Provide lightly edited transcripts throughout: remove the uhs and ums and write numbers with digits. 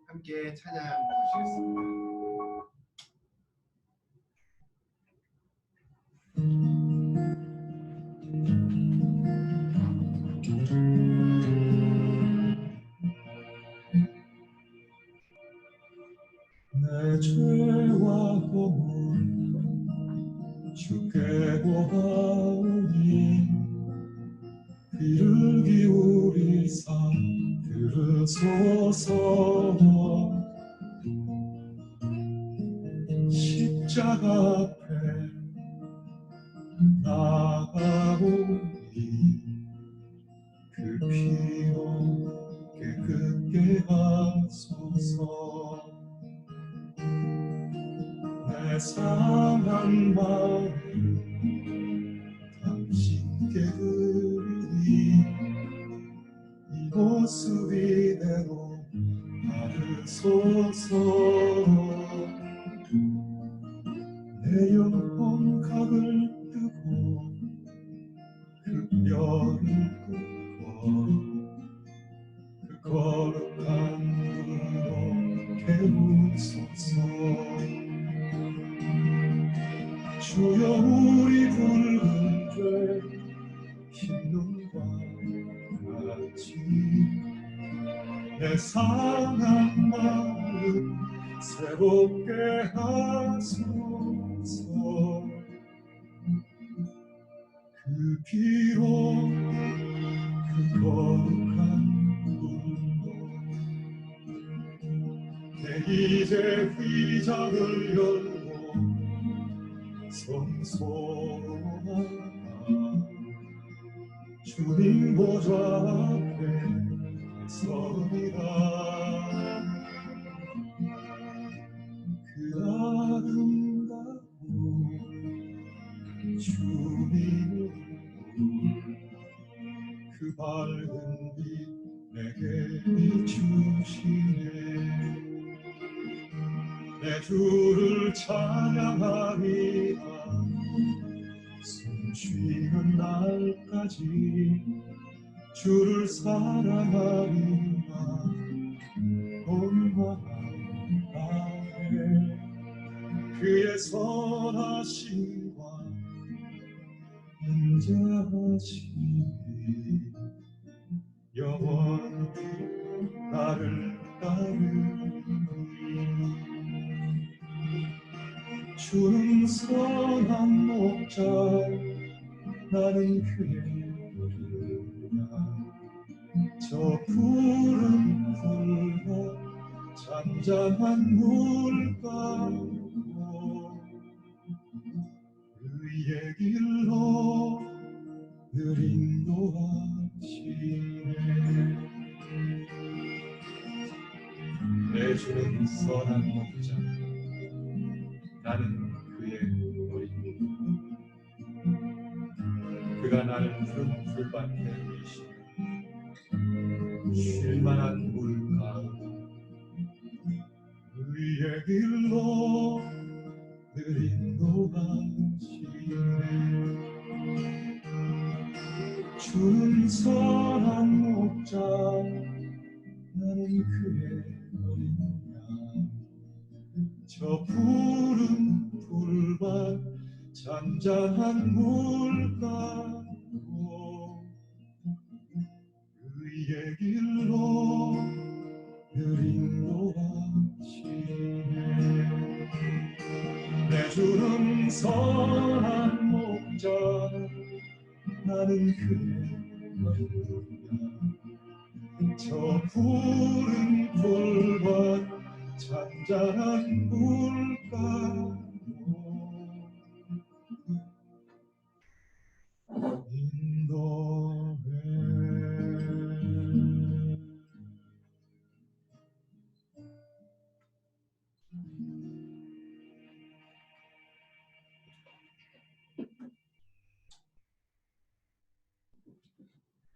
함께 찬양 보시겠습니다. 내 죄와 허물 주께 고하오니 귀를 기울이사 들으소서. 십자가 앞에 나아오니 그 피로 깨끗게 하소서. 내 상한 마음 당신께 드리니 이 모습 이대로 받으소서. 내 영혼 각을 뜨고 그 뼈를 굽고 그 거룩한 눈으로 깨우소서. 주여 우리 붉은 죄 흰 눈과 같이 내 상한 마음 새롭게 하소서. 그 피로 그 거룩한 눈으로 내 이제 휘장을 열고 성소하다 주님 보좌 앞에 서리라. 그 아름다운 주님을 그 밝은 빛 내게 비추시네. 내 주를 찬양하리라. 숨 쉬는 날까지 주를 사랑하리라. 얼마나 나의 그의 선하심과 인자하심이 영원히 나를 따르니. 주는 선한 목자 나는 그의 들으랴. 저 푸른 풀과 잔잔한 물가로 그의 길로 늘 인도하시네. 내 주는 선한 목자 나는 그의 어린 그가 나를 푸른 풀밭에 계시고 쉴만한 물 가운데 그의 길로 늘 인도하시네 주는 선한 목자 나는 그의 어린 양 저 푸른 풀밭 잔잔한 물가로 그의 길로 늘 인도하시네 내 주는 선한 목자 나는 그의 어린 양 저 푸른 풀밭 잔잔한 물가로 인도해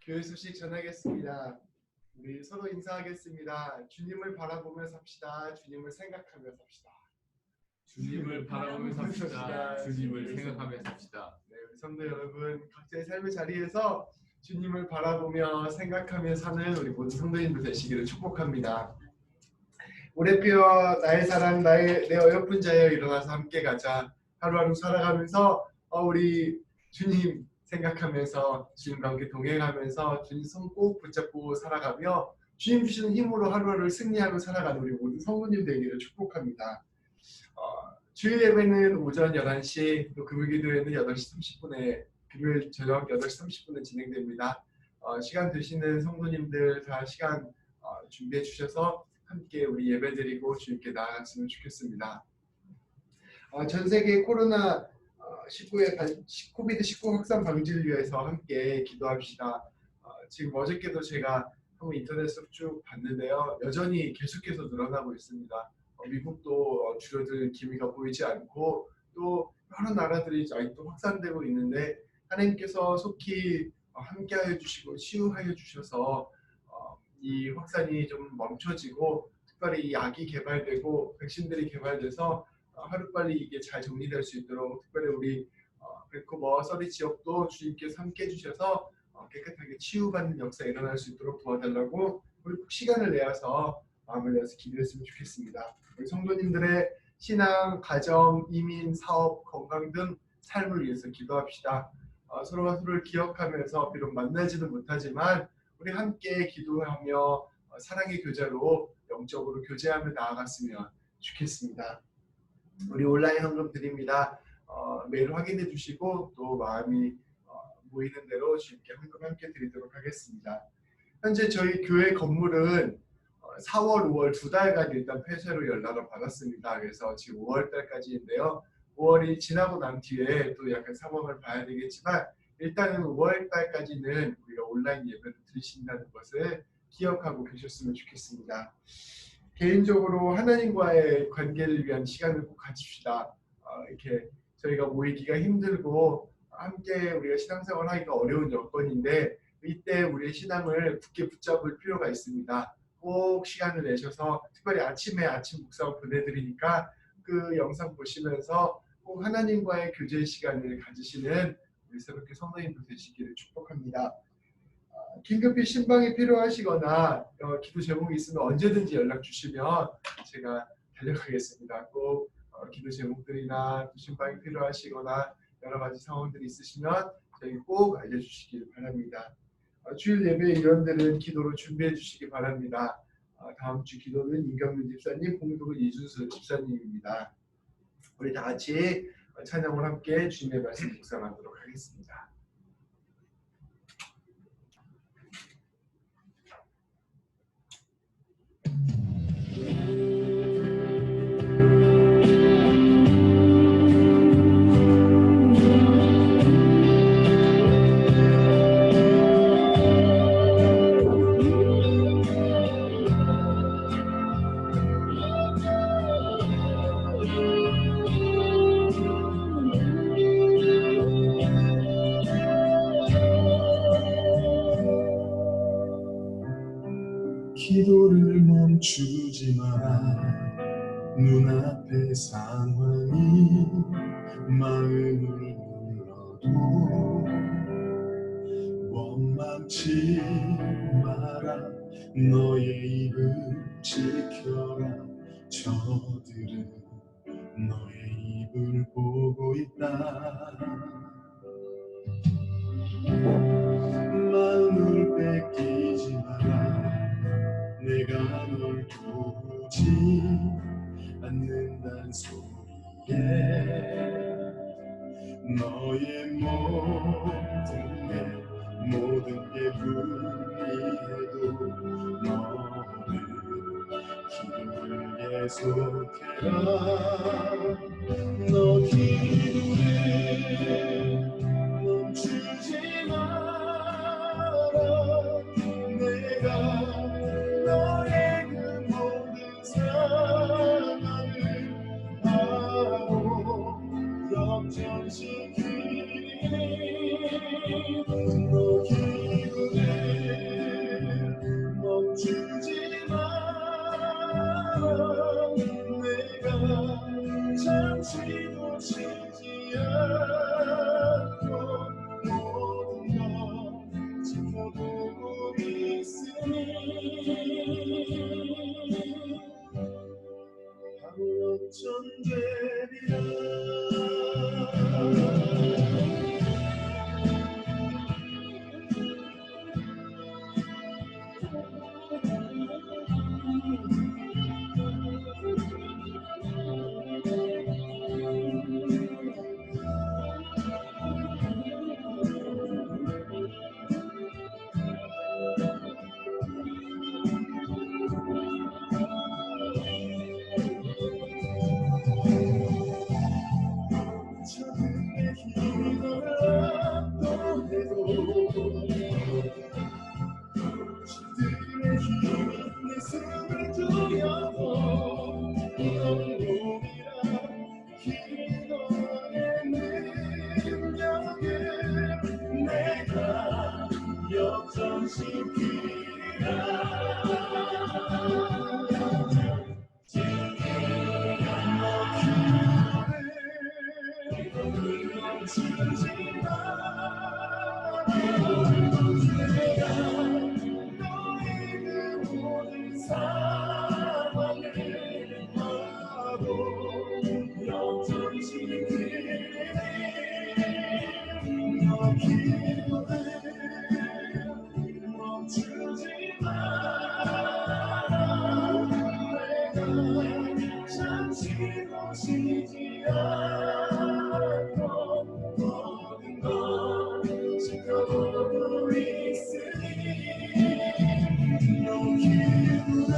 교회 소식 전하겠습니다. 우리 서로 인사하겠습니다. 주님을 바라보며 삽시다. 주님을 생각하며 삽시다. 주님을 바라보며 삽시다. 주님을 생각하며 삽시다. 네, 우리 성도 여러분, 각자의 삶의 자리에서 주님을 바라보며 생각하며 사는 우리 모든 성도님들 되시기를 축복합니다. 올해 피어 나의 사랑 내 어여쁜 자여 일어나서 함께 가자. 하루하루 살아가면서 우리 주님 생각하면서 주님과 함께 동행하면서 주님 손 꼭 붙잡고 살아가며 주님 주시는 힘으로 하루하루를 승리하고 살아가는 우리 모든 성도님 되기를 축복합니다. 주일 예배는 오전 11시, 또 금요일기도회는 8시 30분에 금요일 저녁 8시 30분에 진행됩니다. 시간 되시는 성도님들 다 시간 준비해 주셔서 함께 우리 예배드리고 주님께 나아갔으면 좋겠습니다. 전 세계 코로나 19의 코비드-19 확산 방지를 위해서 함께 기도합시다. 지금 어저께도 제가 한번 인터넷으로 쭉 봤는데요. 여전히 계속해서 늘어나고 있습니다. 미국도 줄어들 기미가 보이지 않고 또 여러 나라들이 아직도 확산되고 있는데 하나님께서 속히 함께하여 주시고 치유하여 주셔서 이 확산이 좀 멈춰지고 특별히 이 약이 개발되고 백신들이 개발돼서 하루빨리 이게 잘 정리될 수 있도록 특별히 우리 밴쿠버 서리 지역도 주님께서 함께 해주셔서 깨끗하게 치유받는 역사 일어날 수 있도록 도와달라고 우리 꼭 시간을 내어서 마음을 내어서 기도했으면 좋겠습니다. 우리 성도님들의 신앙, 가정, 이민, 사업, 건강 등 삶을 위해서 기도합시다. 서로가 서로를 기억하면서 비록 만나지는 못하지만 우리 함께 기도하며 사랑의 교제로 영적으로 교제하며 나아갔으면 좋겠습니다. 우리 온라인 헌금 드립니다. 매일 확인해 주시고 또 마음이 모이는 대로 주님께 헌금 함께 드리도록 하겠습니다. 현재 저희 교회 건물은 4월, 5월 두 달간 일단 폐쇄로 연락을 받았습니다. 그래서 지금 5월 달까지인데요. 5월이 지나고 난 뒤에 또 약간 상황을 봐야 되겠지만 일단은 5월 달까지는 우리가 온라인 예배를 드리신다는 것을 기억하고 계셨으면 좋겠습니다. 개인적으로 하나님과의 관계를 위한 시간을 꼭 가집시다. 이렇게 저희가 모이기가 힘들고 함께 우리가 신앙생활 하기가 어려운 여건인데 이때 우리의 신앙을 굳게 붙잡을 필요가 있습니다. 꼭 시간을 내셔서 특별히 아침에 아침 묵상 보내드리니까 그 영상 보시면서 꼭 하나님과의 교제 시간을 가지시는 우리 새롭게 성도님들 되시기를 축복합니다. 긴급히 신방이 필요하시거나 기도 제목이 있으면 언제든지 연락 주시면 제가 달려가겠습니다. 꼭 기도 제목들이나 또 신방이 필요하시거나 여러 가지 상황들이 있으시면 저희 꼭 알려주시길 바랍니다. 주일 예배 일원들은 기도로 준비해 주시기 바랍니다. 다음 주 기도는 임경민 집사님, 봉독은 이준수 집사님입니다. 우리 다 같이 찬양을 함께 주님의 말씀 묵상하도록 하겠습니다. 멈추지 마라. 눈앞의 상황이 마음을 눌러도 원망치 마라. 너의 입을 지켜라. 저들은 너의 입을 보고 있다. 마음을 뺏기지 마라. 내가 널 두지 않는단 소리에 너의 모든 게 불리해도 너는 기도를 계속해라. 너 기도를 멈추지 마라. 내가 너의 그 모든 상황을 바로 역전시키리. 너 기도를 멈추지 마라. 내가 잠시도 쉬지 않고 모든 걸 지켜보고 있으니 바로 역전되리라. 저들의 힘이 너를 압도해도 저들의 힘이 내 숨을 두려워 영웅이라 기도의 능력을 내가 역전시키리라. 멈추지 마라. 내가 너의 그 모든 상황을 바로 역전시키리. 너 기도를 멈추지 마라. 내가 잠시도 쉬지 않고 모든 걸 지켜보고 있으니 너 기도를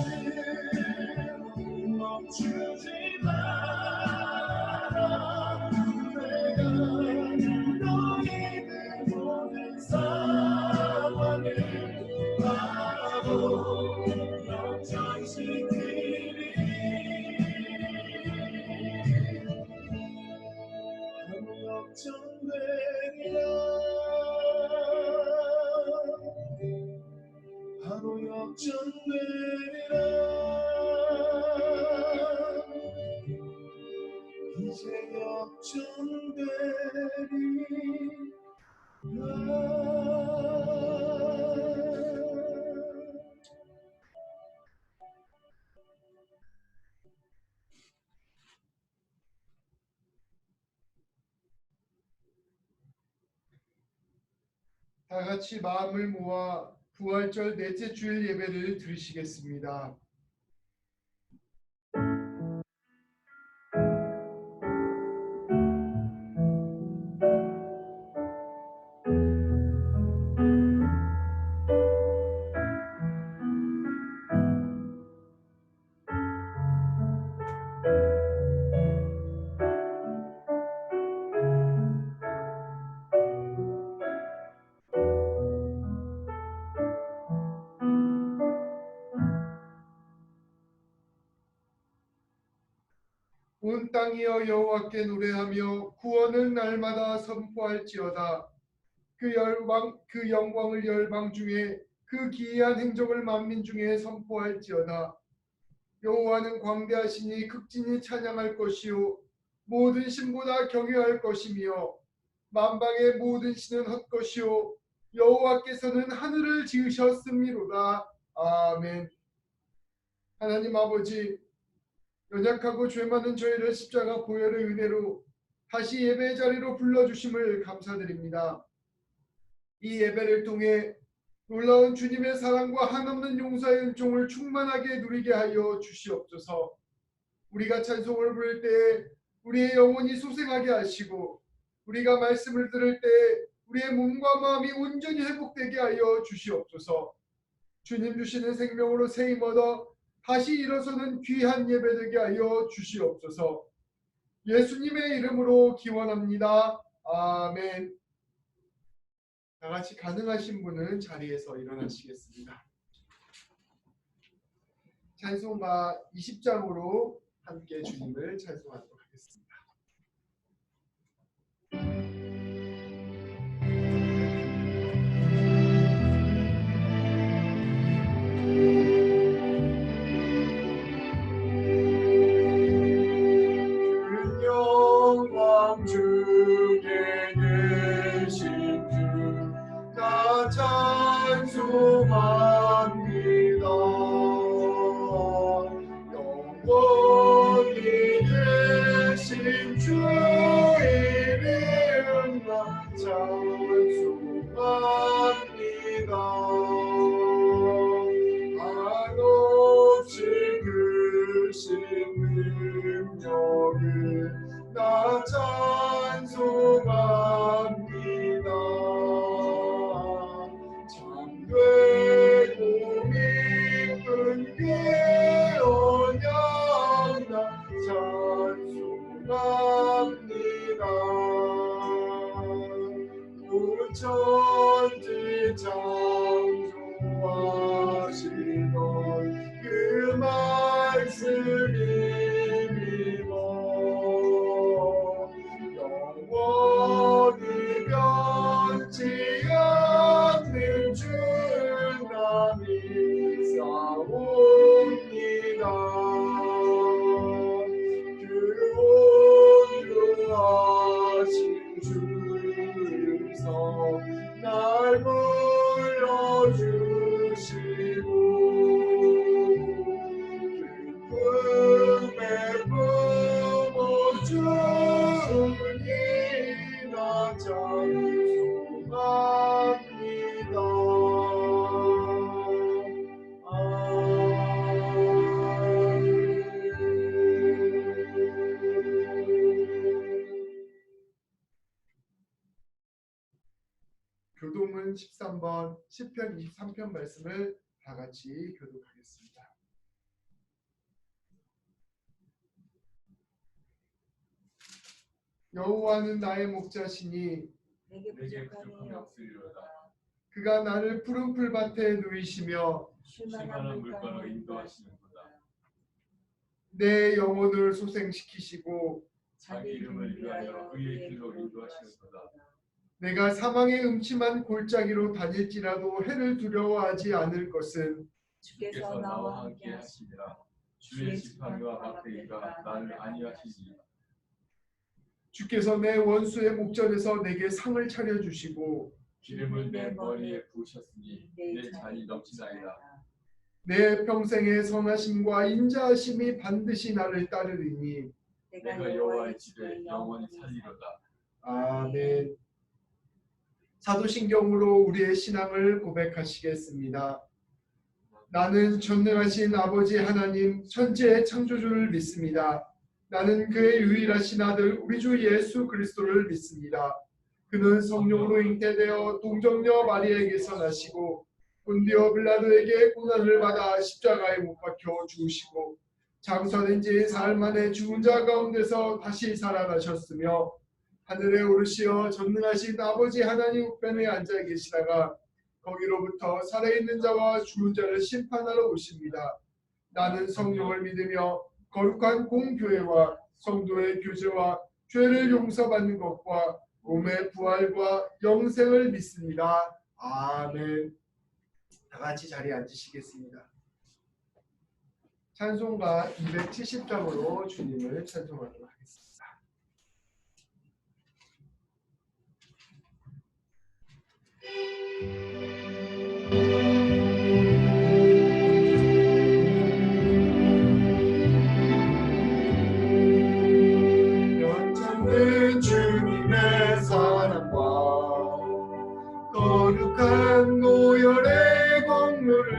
멈추지 마라. 내가 너의 그 모든 상황을 바로 역전시키리. 바로 역전되리라. 바로 역전되리라. 이제 역전되리라. 다 같이 마음을 모아 부활절 넷째 주일 예배를 드리시겠습니다. 온 땅이여 여호와께 노래하며 구원을 날마다 선포할지어다. 그 영광을 열방 중에 그 기이한 행적을 만민 중에 선포할지어다. 여호와는 광대하시니 극진히 찬양할 것이요 모든 신보다 경외할 것이며 만방의 모든 신은 헛것이요 여호와께서는 하늘을 지으셨음이로다. 아멘. 하나님 아버지, 연약하고 죄 많은 저희를 십자가 보혈의 은혜로 다시 예배의 자리로 불러주심을 감사드립니다. 이 예배를 통해 놀라운 주님의 사랑과 한없는 용서의 은총을 충만하게 누리게 하여 주시옵소서. 우리가 찬송을 부를 때 우리의 영혼이 소생하게 하시고 우리가 말씀을 들을 때 우리의 몸과 마음이 온전히 회복되게 하여 주시옵소서. 주님 주시는 생명으로 새 힘 얻어 다시 일어서는 귀한 예배 되게 하여 주시옵소서. 예수님의 이름으로 기원합니다. 아멘. 다 같이 가능하신 분은 자리에서 일어나시겠습니다. 찬송가 20장으로 함께 주님을 찬송하도록 하겠습니다. 영광 주께 계신 주 나 찬송합니다. 영원히 계신 주 이름 나 찬송합니다. 한없이 크신 능력을 나 찬송합니다. 참되고 깊은 그 언약 나 찬송합니다. 천지 창조하시던 그 말씀이 믿어 영원히 변치 않는 주 나 믿사옵니다. 그 온유하신 주께서 날 불러주시고 기쁨의 부모 주니 나 찬송합니다. 교동은 13번, 시편 23편 말씀을 다 같이 교독하겠습니다. 여호와는 나의 목자시니 내게 부족함이 없으리로다. 그가 나를 푸른 풀밭에 누이시며 쉴만한 물가로 인도하시는구나. 내 영혼을 소생시키시고 자기 이름을 위하여 의의 길로 인도하시는구나. 내가 사망의 음침한 골짜기로 다닐지라도 해를 두려워하지 않을 것은 주께서 나와 함께 하시니라. 주의 지팡이와 막대기가 나를 안위하시니라. 주께서 내 원수의 목전에서 내게 상을 차려주시고 기름을 내 머리에 부으셨으니 내 잔이 넘치나이다. 내 평생의 선하심과 인자하심이 반드시 나를 따르리니 내가 여호와의 집에 영원히 살리로다. 아멘. 사도신경으로 우리의 신앙을 고백하시겠습니다. 나는 전능하신 아버지 하나님 천지의 창조주를 믿습니다. 나는 그의 유일하신 아들 우리 주 예수 그리스도를 믿습니다. 그는 성령으로 잉태되어 동정녀 마리아에게서 나시고 본디오 빌라도에게 고난을 받아 십자가에 못 박혀 죽으시고 장사된 지 사흘 만에 죽은 자 가운데서 다시 살아나셨으며 하늘에 오르시어 전능하신 아버지 하나님 우편에 앉아 계시다가 거기로부터 살아있는 자와 죽은 자를 심판하러 오십니다. 나는 성령을 믿으며 거룩한 공교회와 성도의 교제와 죄를 용서받는 것과 몸의 부활과 영생을 믿습니다. 아멘. 다 같이 자리에 앉으시겠습니다. 찬송가 270장으로 주님을 찬송하도록 하겠습니다. 영창된 주님의 사랑과 거룩한 노열의 공로를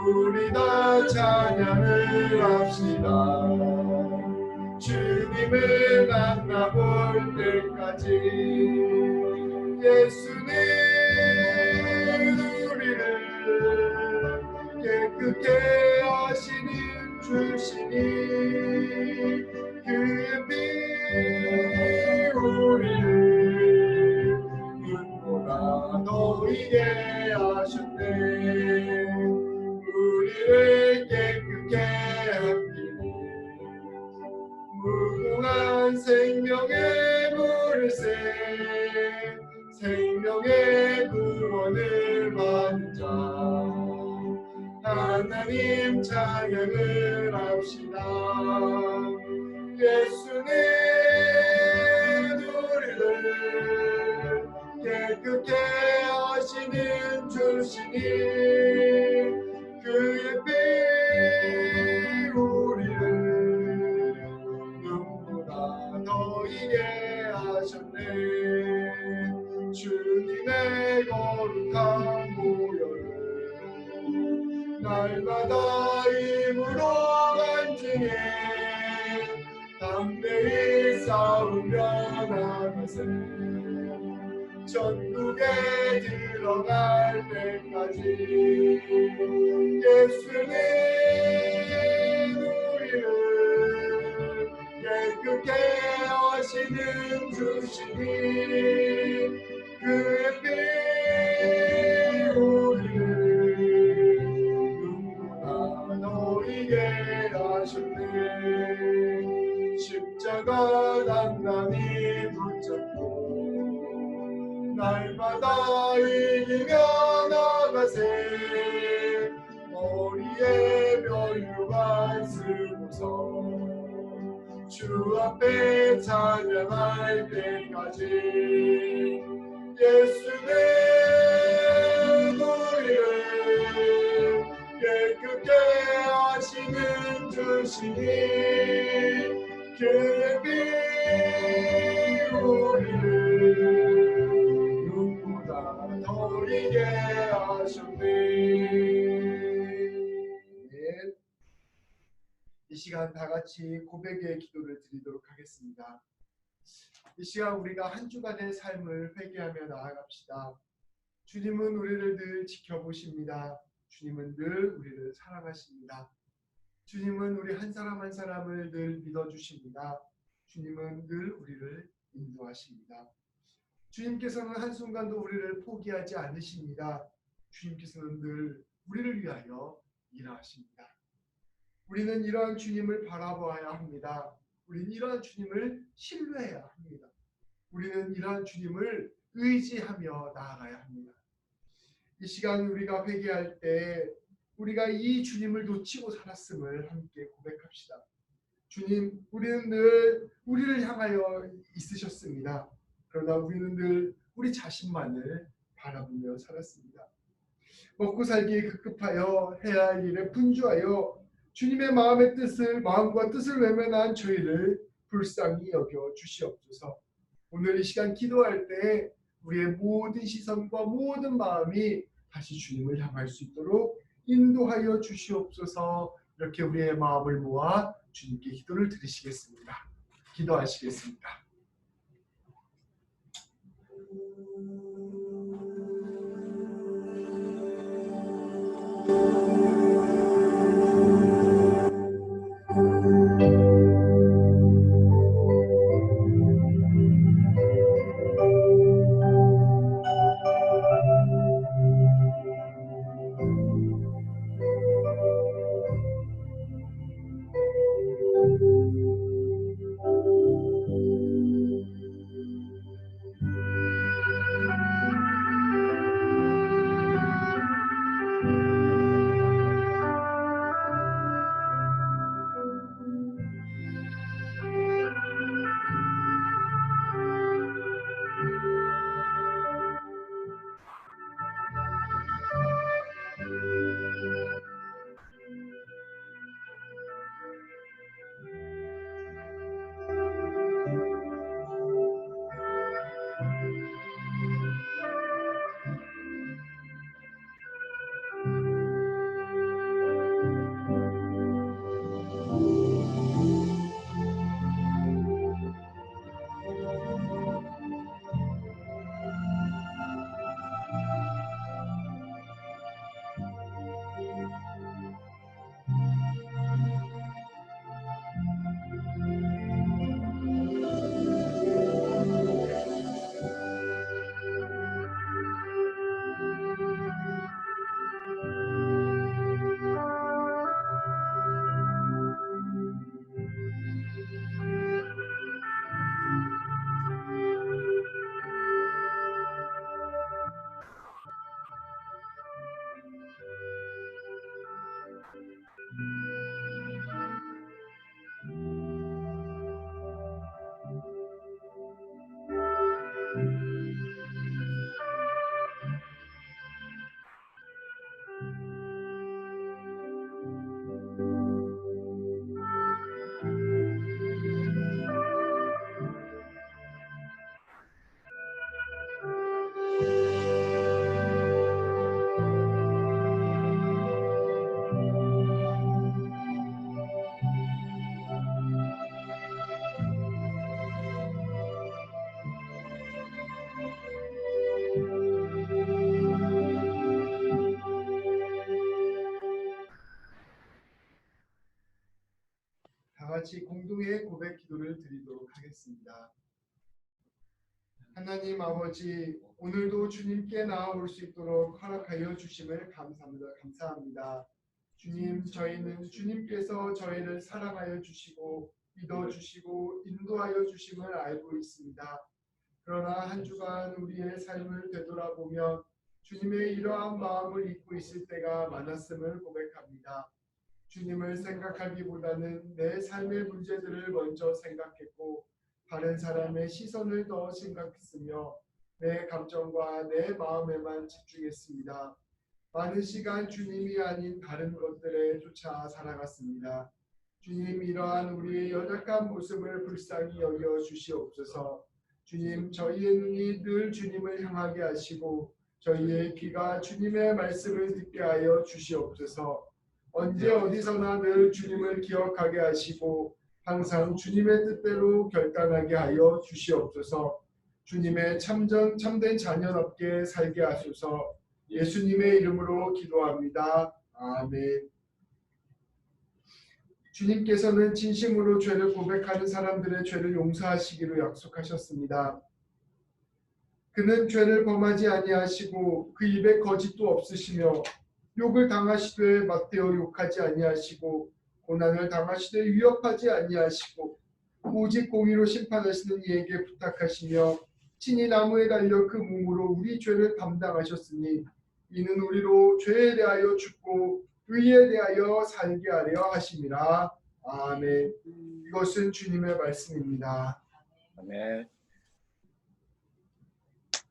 우리 다 찬양을 합시다. 주님을 만나볼 때까지 예수는 우리를 깨끗게 하시는 주시니 그의 피 우리를 눈보다 더 이게 하셨네. 우리를 깨끗게 함기니 무궁한 생명의 물새 생명의 구원을 받은 자 하나님 찬양을 합시다. 예수는 우리를 깨끗게 하시는 주시니 그의 피 우리를 눈보다 더 이게 하셨네. 주님의 거룩한 보혈을 날마다 힘으로 간증해 담대히 싸우며 나가세. 천국에 들어갈 때까지 예수는 우리를 깨끗게 하시는 주시니 그의 피 우리를 눈보다 더 이게 하셨네. 십자가 단단히 붙잡고 날마다 이기며 나가세. 머리에 면류관 쓰고서 주 앞에 찬양할 때까지 예수는 우리를 깨끗게 하시는 주시니 그의 피 우리를 눈보다 더 이게 하셨네. 이 시간 다 같이 고백의 기도를 드리도록 하겠습니다. 이 시간 우리가 한 주간의 삶을 회개하며 나아갑시다. 주님은 우리를 늘 지켜보십니다. 주님은 늘 우리를 사랑하십니다. 주님은 우리 한 사람 한 사람을 늘 믿어주십니다. 주님은 늘 우리를 인도하십니다. 주님께서는 한순간도 우리를 포기하지 않으십니다. 주님께서는 늘 우리를 위하여 일하십니다. 우리는 이러한 주님을 바라보아야 합니다. 우리는 이러한 주님을 신뢰해야 합니다. 우리는 이러한 주님을 의지하며 나아가야 합니다. 이 시간 우리가 회개할 때 우리가 이 주님을 놓치고 살았음을 함께 고백합시다. 주님, 우리는 늘 우리를 향하여 있으셨습니다. 그러나 우리는 늘 우리 자신만을 바라보며 살았습니다. 먹고 살기에 급급하여 해야 할 일에 분주하여 주님의 마음과 뜻을 외면한 저희를 불쌍히 여겨 주시옵소서. 오늘 이 시간 기도할 때 우리의 모든 시선과 모든 마음이 다시 주님을 향할 수 있도록 인도하여 주시옵소서. 이렇게 우리의 마음을 모아 주님께 기도를 드리시겠습니다. 기도하시겠습니다. 같이 공동의 고백 기도를 드리도록 하겠습니다. 하나님 아버지, 오늘도 주님께 나아올 수 있도록 허락하여 주심을 감사합니다. 주님, 저희는 주님께서 저희를 사랑하여 주시고 믿어주시고 인도하여 주심을 알고 있습니다. 그러나 한 주간 우리의 삶을 되돌아보면 주님의 이러한 마음을 잊고 있을 때가 많았음을 고백합니다. 주님을 생각하기보다는 내 삶의 문제들을 먼저 생각했고 다른 사람의 시선을 더 생각했으며 내 감정과 내 마음에만 집중했습니다. 많은 시간 주님이 아닌 다른 것들에 쫓아 살아갔습니다. 주님, 이러한 우리의 연약한 모습을 불쌍히 여겨 주시옵소서. 주님, 저희의 눈이 늘 주님을 향하게 하시고 저희의 귀가 주님의 말씀을 듣게 하여 주시옵소서. 언제 어디서나 늘 주님을 기억하게 하시고 항상 주님의 뜻대로 결단하게 하여 주시옵소서. 주님의 참된 자녀답게 살게 하소서. 예수님의 이름으로 기도합니다. 아멘. 주님께서는 진심으로 죄를 고백하는 사람들의 죄를 용서하시기로 약속하셨습니다. 그는 죄를 범하지 아니하시고 그 입에 거짓도 없으시며 욕을 당하시되 맞대어 욕하지 아니하시고 고난을 당하시되 위협하지 아니하시고 오직 공의로 심판하시는 이에게 부탁하시며 친히 나무에 달려 그 몸으로 우리 죄를 담당하셨으니 이는 우리로 죄에 대하여 죽고 의에 대하여 살게 하려 하심이라. 아멘. 이것은 주님의 말씀입니다. 아멘.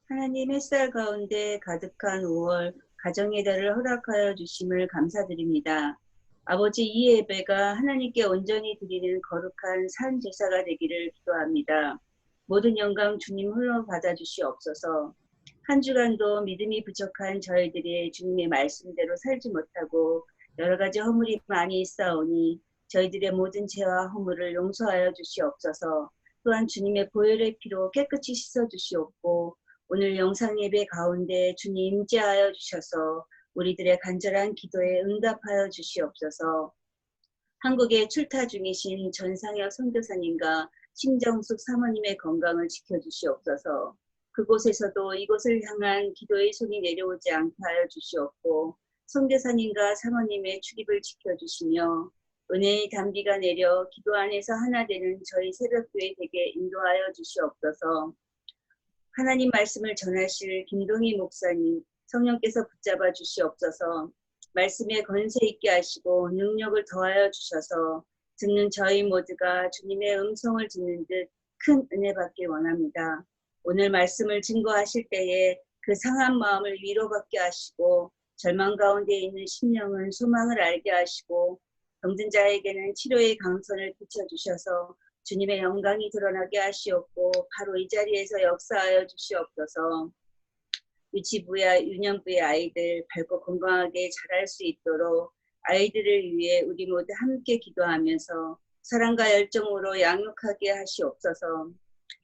하나님 햇살 가운데 가득한 5월 가정의 달을 허락하여 주심을 감사드립니다. 아버지, 이 예배가 하나님께 온전히 드리는 거룩한 산 제사가 되기를 기도합니다. 모든 영광 주님 홀로 받아주시옵소서. 한 주간도 믿음이 부족한 저희들이 주님의 말씀대로 살지 못하고 여러 가지 허물이 많이 있사오니 저희들의 모든 죄와 허물을 용서하여 주시옵소서. 또한 주님의 보혈의 피로 깨끗이 씻어주시옵고 오늘 영상 예배 가운데 주님 임재하여 주셔서 우리들의 간절한 기도에 응답하여 주시옵소서. 한국에 출타 중이신 전상혁 선교사님과 심정숙 사모님의 건강을 지켜주시옵소서. 그곳에서도 이곳을 향한 기도의 손이 내려오지 않게 하여 주시옵고 선교사님과 사모님의 출입을 지켜주시며 은혜의 단비가 내려 기도 안에서 하나 되는 저희 새벽교회 되게 인도하여 주시옵소서. 하나님 말씀을 전하실 김동희 목사님, 성령께서 붙잡아 주시옵소서. 말씀에 권세 있게 하시고 능력을 더하여 주셔서 듣는 저희 모두가 주님의 음성을 듣는 듯 큰 은혜 받길 원합니다. 오늘 말씀을 증거하실 때에 그 상한 마음을 위로받게 하시고 절망 가운데 있는 심령은 소망을 알게 하시고 병든 자에게는 치료의 강선을 비춰주셔서 주님의 영광이 드러나게 하시옵고 바로 이 자리에서 역사하여 주시옵소서. 유치부야 유년부의 아이들 밝고 건강하게 자랄 수 있도록 아이들을 위해 우리 모두 함께 기도하면서 사랑과 열정으로 양육하게 하시옵소서.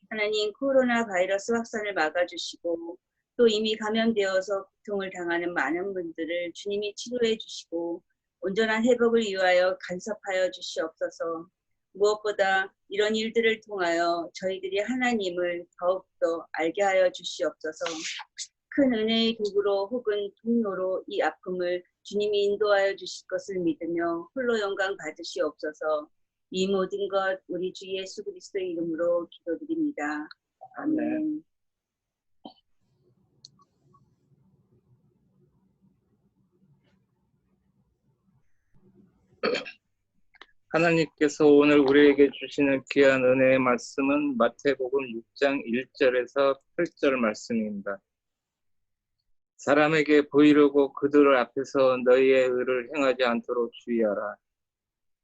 하나님, 코로나 바이러스 확산을 막아주시고 또 이미 감염되어서 고통을 당하는 많은 분들을 주님이 치료해 주시고 온전한 회복을 위하여 간섭하여 주시옵소서. 무엇보다 이런 일들을 통하여 저희들이 하나님을 더욱더 알게 하여 주시옵소서. 큰 은혜의 도구로 혹은 통로로 이 아픔을 주님이 인도하여 주실 것을 믿으며 홀로 영광 받으시옵소서. 이 모든 것 우리 주 예수 그리스도의 이름으로 기도드립니다. 아멘. 하나님께서 오늘 우리에게 주시는 귀한 은혜의 말씀은 마태복음 6장 1절에서 8절 말씀입니다. 사람에게 보이려고 그들 앞에서 너희의 의를 행하지 않도록 주의하라.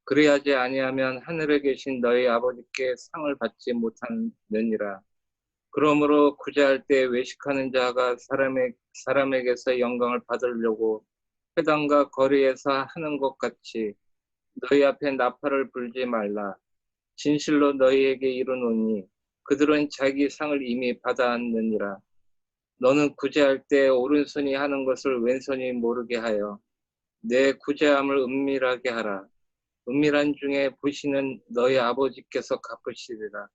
그리하지 아니하면 하늘에 계신 너희 아버지께 상을 받지 못하느니라. 그러므로 구제할 때 외식하는 자가 사람에게서 영광을 받으려고 회당과 거리에서 하는 것 같이 너희 앞에 나팔을 불지 말라. 진실로 너희에게 이르노니 그들은 자기 상을 이미 받았느니라. 너는 구제할 때 오른손이 하는 것을 왼손이 모르게 하여 내 구제함을 은밀하게 하라. 은밀한 중에 보시는 너희 아버지께서 갚으시리라.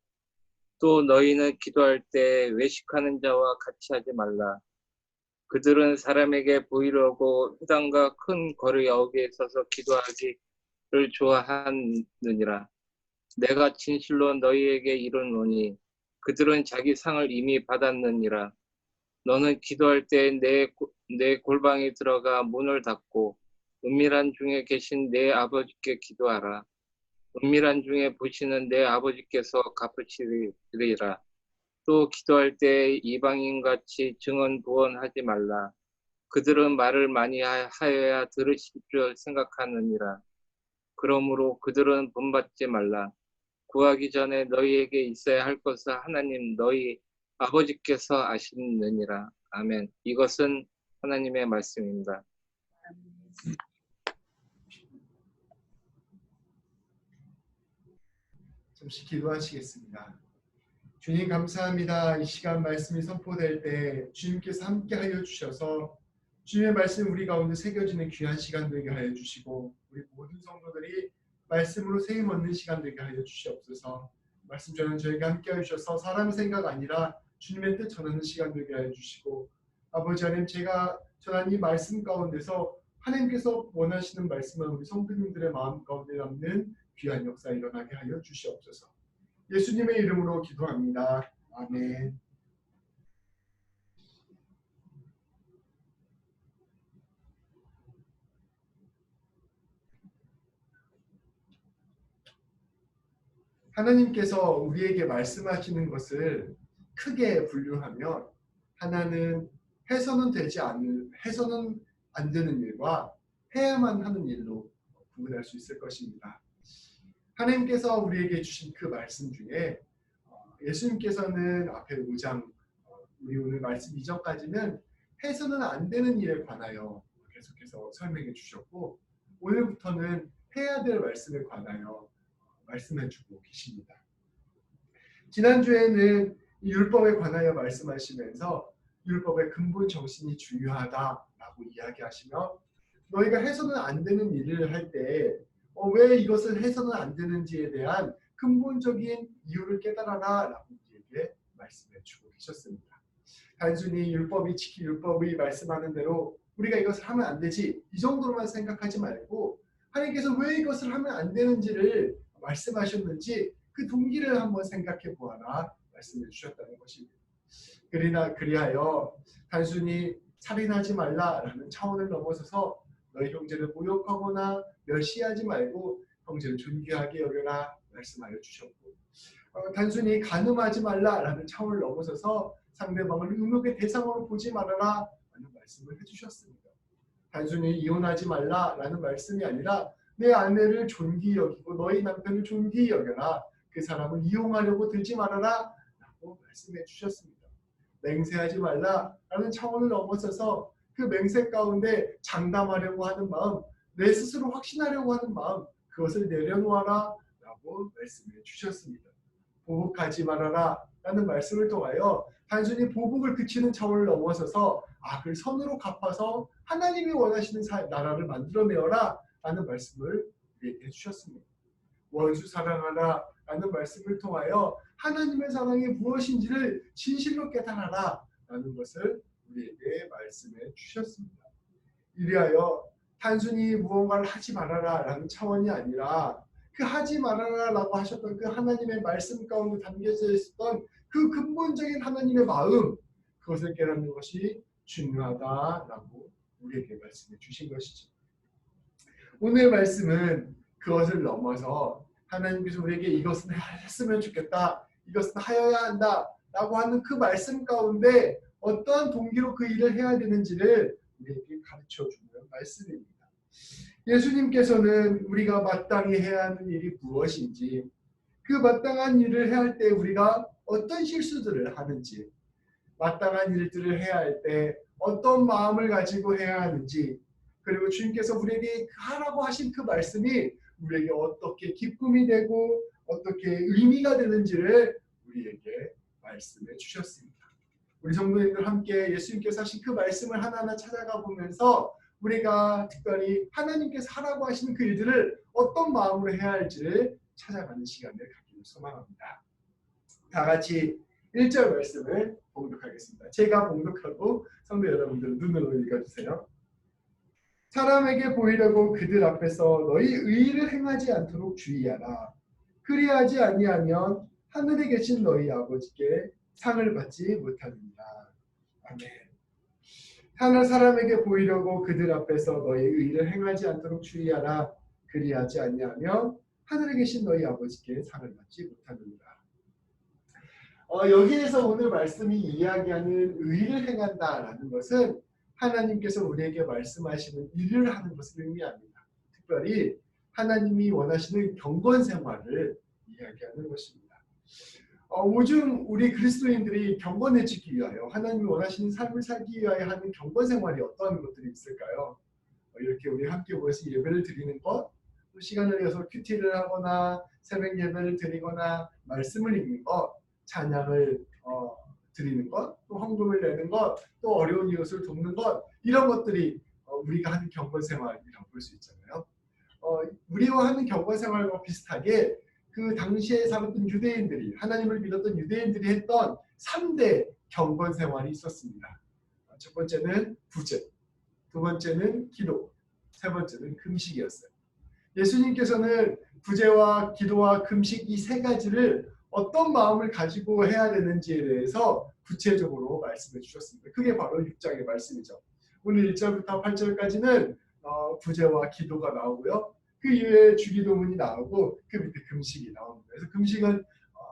또 너희는 기도할 때 외식하는 자와 같이 하지 말라. 그들은 사람에게 보이려고 회당과 큰 거리 여기에 서서 기도하기를 좋아하느니라. 내가 진실로 너희에게 이르노니 그들은 자기 상을 이미 받았느니라. 너는 기도할 때 내 골방에 들어가 문을 닫고 은밀한 중에 계신 내 아버지께 기도하라. 은밀한 중에 보시는 내 아버지께서 갚으시리라. 또 기도할 때 이방인같이 증언 부언하지 말라. 그들은 말을 많이 하여야 들으실 줄 생각하느니라. 그러므로 그들은 본받지 말라. 구하기 전에 너희에게 있어야 할 것을 하나님 너희 아버지께서 아시느니라. 아멘. 이것은 하나님의 말씀입니다. 잠시 기도하시겠습니다. 주님 감사합니다. 이 시간 말씀이 선포될 때 주님께서 함께하여 주셔서 주님의 말씀 우리 가운데 새겨지는 귀한 시간 되게 하여 주시고 우리 모든 성도들이 말씀으로 세임 얻는 시간 되게 하여 주시옵소서. 말씀 전하는 저에게 함께하여 주셔서 사람 생각 아니라 주님의 뜻 전하는 시간 되게 하여 주시고 아버지 하나님 제가 전한 이 말씀 가운데서 하나님께서 원하시는 말씀은 우리 성도님들의 마음 가운데 남는 귀한 역사 일어나게 하여 주시옵소서. 예수님의 이름으로 기도합니다. 아멘. 하나님께서 우리에게 말씀하시는 것을 크게 분류하면 하나는 해서는 안 되는 일과 해야만 하는 일로 구분할 수 있을 것입니다. 하나님께서 우리에게 주신 그 말씀 중에 예수님께서는 앞에 5장 우리 오늘 말씀 이전까지는 해서는 안 되는 일에 관하여 계속해서 설명해 주셨고 오늘부터는 해야 될 말씀에 관하여 말씀해 주고 계십니다. 지난주에는 율법에 관하여 말씀하시면서 율법의 근본 정신이 중요하다라고 이야기하시며 너희가 해서는 안 되는 일을 할 때 왜 이것을 해서는 안 되는지에 대한 근본적인 이유를 깨달아라 라고 우리에게 말씀해 주고 계셨습니다. 단순히 율법이 말씀하는 대로 우리가 이것을 하면 안 되지 이 정도로만 생각하지 말고 하나님께서 왜 이것을 하면 안 되는지를 말씀하셨는지 그 동기를 한번 생각해 보아라 말씀해 주셨다는 것입니다. 그리하여 단순히 살인하지 말라라는 차원을 넘어서서 너희 형제를 모욕하거나 멸시하지 말고 형제를 존귀하게 여겨라 말씀하여 주셨고 단순히 간음하지 말라라는 차원을 넘어서서 상대방을 의혹의 대상으로 보지 말아라 라는 말씀을 해주셨습니다. 단순히 이혼하지 말라라는 말씀이 아니라 내 아내를 존귀히 여기고 너희 남편을 존귀히 여겨라 그 사람을 이용하려고 들지 말아라 라고 말씀해 주셨습니다. 맹세하지 말라라는 차원을 넘어서서 그 맹세 가운데 장담하려고 하는 마음 내 스스로 확신하려고 하는 마음 그것을 내려놓아라 라고 말씀해 주셨습니다. 보복하지 말아라 라는 말씀을 통하여 단순히 보복을 그치는 차원을 넘어서서 악을 선으로 갚아서 하나님이 원하시는 나라를 만들어내어라 라는 말씀을 우리에게 해주셨습니다. 원수 사랑하라 라는 말씀을 통하여 하나님의 사랑이 무엇인지를 진실로 깨달아라 라는 것을 우리에게 말씀해 주셨습니다. 이리하여 단순히 무언가를 하지 말아라 라는 차원이 아니라 그 하지 말아라 라고 하셨던 그 하나님의 말씀 가운데 담겨져 있었던 그 근본적인 하나님의 마음 그것을 깨닫는 것이 중요하다라고 우리에게 말씀해 주신 것이죠. 오늘 말씀은 그것을 넘어서 하나님께서 우리에게 이것은 했으면 좋겠다 이것은 하여야 한다 라고 하는 그 말씀 가운데 어떠한 동기로 그 일을 해야 되는지를 우리에게 가르쳐주는 말씀입니다. 예수님께서는 우리가 마땅히 해야 하는 일이 무엇인지 그 마땅한 일을 해야 할 때 우리가 어떤 실수들을 하는지 마땅한 일들을 해야 할 때 어떤 마음을 가지고 해야 하는지 그리고 주님께서 우리에게 하라고 하신 그 말씀이 우리에게 어떻게 기쁨이 되고 어떻게 의미가 되는지를 우리에게 말씀해 주셨습니다. 우리 성도님들 함께 예수님께서 하신 그 말씀을 하나하나 찾아가 보면서 우리가 특별히 하나님께서 하라고 하시는 그 일들을 어떤 마음으로 해야 할지를 찾아가는 시간을 갖기를 소망합니다. 다 같이 1절 말씀을 봉독하겠습니다. 제가 봉독하고 성도 여러분들 눈으로 읽어주세요. 사람에게 보이려고 그들 앞에서 너희 의의를 행하지 않도록 주의하라. 그리하지 아니하면 하늘에 계신 너희 아버지께 상을 받지 못하느니라. 아멘. 하나 사람에게 보이려고 그들 앞에서 너희 의의를 행하지 않도록 주의하라. 그리하지 아니하면 하늘에 계신 너희 아버지께 상을 받지 못하느니라. 여기에서 오늘 말씀이 이야기하는 의의를 행한다라는 것은 하나님께서 우리에게 말씀하시는 일을 하는 것을 의미합니다. 특별히 하나님이 원하시는 경건 생활을 이야기하는 것입니다. 요즘 우리 그리스도인들이 경건해지기 위하여 하나님이 원하시는 삶을 살기 위하여 하는 경건 생활이 어떤 것들이 있을까요? 이렇게 우리 함께 모여서 예배를 드리는 것, 또 시간을 내서 큐티를 하거나 새벽 예배를 드리거나 말씀을 읽는 것, 찬양을 드리는 것, 또 헌금을 내는 것, 또 어려운 이웃을 돕는 것, 이런 것들이 우리가 하는 경건 생활이라고 볼 수 있잖아요. 우리와 하는 경건 생활과 비슷하게 그 당시에 살았던 유대인들이, 하나님을 믿었던 유대인들이 했던 3대 경건 생활이 있었습니다. 첫 번째는 구제, 두 번째는 기도, 세 번째는 금식이었어요. 예수님께서는 구제와 기도와 금식 이 세 가지를 어떤 마음을 가지고 해야 되는지에 대해서 구체적으로 말씀해 주셨습니다. 그게 바로 6장의 말씀이죠. 오늘 1절부터 8절까지는 구제와 기도가 나오고요. 그 이후에 주기도문이 나오고 그 밑에 금식이 나옵니다. 그래서 금식은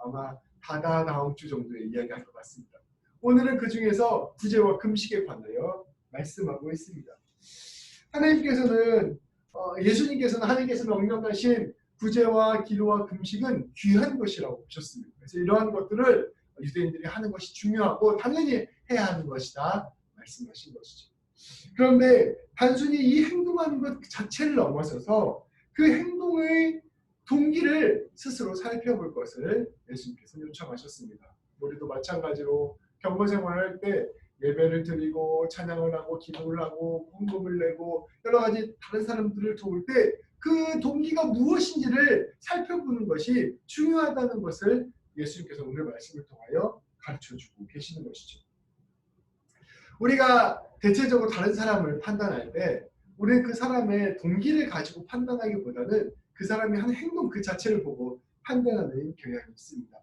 아마 다음 주 정도에 이야기할 것 같습니다. 오늘은 그 중에서 구제와 금식에 관하여 말씀하고 있습니다. 하나님께서는 예수님께서는 하나님께서 명령하신 구제와 기도와 금식은 귀한 것이라고 보셨습니다. 그래서 이러한 것들을 유대인들이 하는 것이 중요하고 당연히 해야 하는 것이다 말씀하신 것이죠. 그런데 단순히 이 행동하는 것 자체를 넘어서서 그 행동의 동기를 스스로 살펴볼 것을 예수님께서 요청하셨습니다. 우리도 마찬가지로 경건 생활을 할 때 예배를 드리고 찬양을 하고 기도를 하고 헌금을 내고 여러 가지 다른 사람들을 도울 때 그 동기가 무엇인지를 살펴보는 것이 중요하다는 것을 예수님께서 오늘 말씀을 통하여 가르쳐주고 계시는 것이죠. 우리가 대체적으로 다른 사람을 판단할 때 우리는 그 사람의 동기를 가지고 판단하기보다는 그 사람이 하는 행동 그 자체를 보고 판단하는 경향이 있습니다.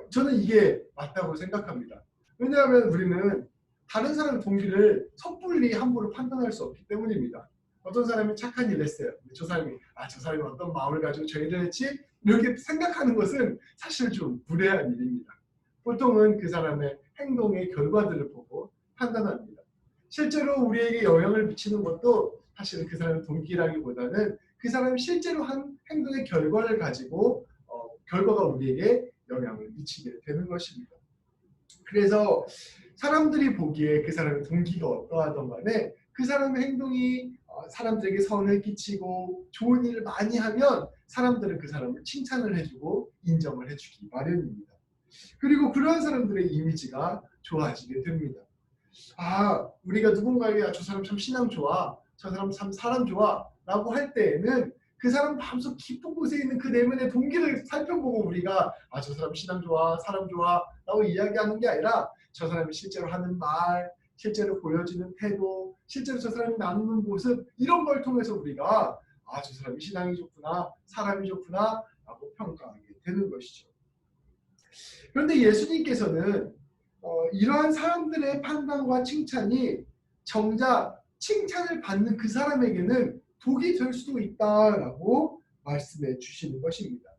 저는 이게 맞다고 생각합니다. 왜냐하면 우리는 다른 사람의 동기를 섣불리 함부로 판단할 수 없기 때문입니다. 어떤 사람이 착한 일을 했어요. 저 사람이 어떤 마음을 가지고 저 일을 했지? 이렇게 생각하는 것은 사실 좀 무례한 일입니다. 보통은 그 사람의 행동의 결과들을 보고 판단합니다. 실제로 우리에게 영향을 미치는 것도 사실은 그 사람의 동기라기보다는 그 사람이 실제로 한 행동의 결과를 가지고 결과가 우리에게 영향을 미치게 되는 것입니다. 그래서 사람들이 보기에 그 사람의 동기가 어떠하든 간에 그 사람의 행동이 사람들에게 선을 끼치고 좋은 일을 많이 하면 사람들은 그 사람을 칭찬을 해주고 인정을 해주기 마련입니다. 그리고 그러한 사람들의 이미지가 좋아지게 됩니다. 우리가 누군가에게 저 사람 참 신앙 좋아, 저 사람 참 사람 좋아 라고 할 때에는 그 사람 마음속 깊은 곳에 있는 그 내면의 동기를 살펴보고 우리가 저 사람 신앙 좋아, 사람 좋아 라고 이야기하는 게 아니라 저 사람이 실제로 하는 말, 실제로 보여지는 태도, 실제로 저 사람이 나누는 모습 이런 걸 통해서 우리가 저 사람이 신앙이 좋구나, 사람이 좋구나 라고 평가하게 되는 것이죠. 그런데 예수님께서는 이러한 사람들의 판단과 칭찬이 정작 칭찬을 받는 그 사람에게는 독이 될 수도 있다라고 말씀해 주시는 것입니다.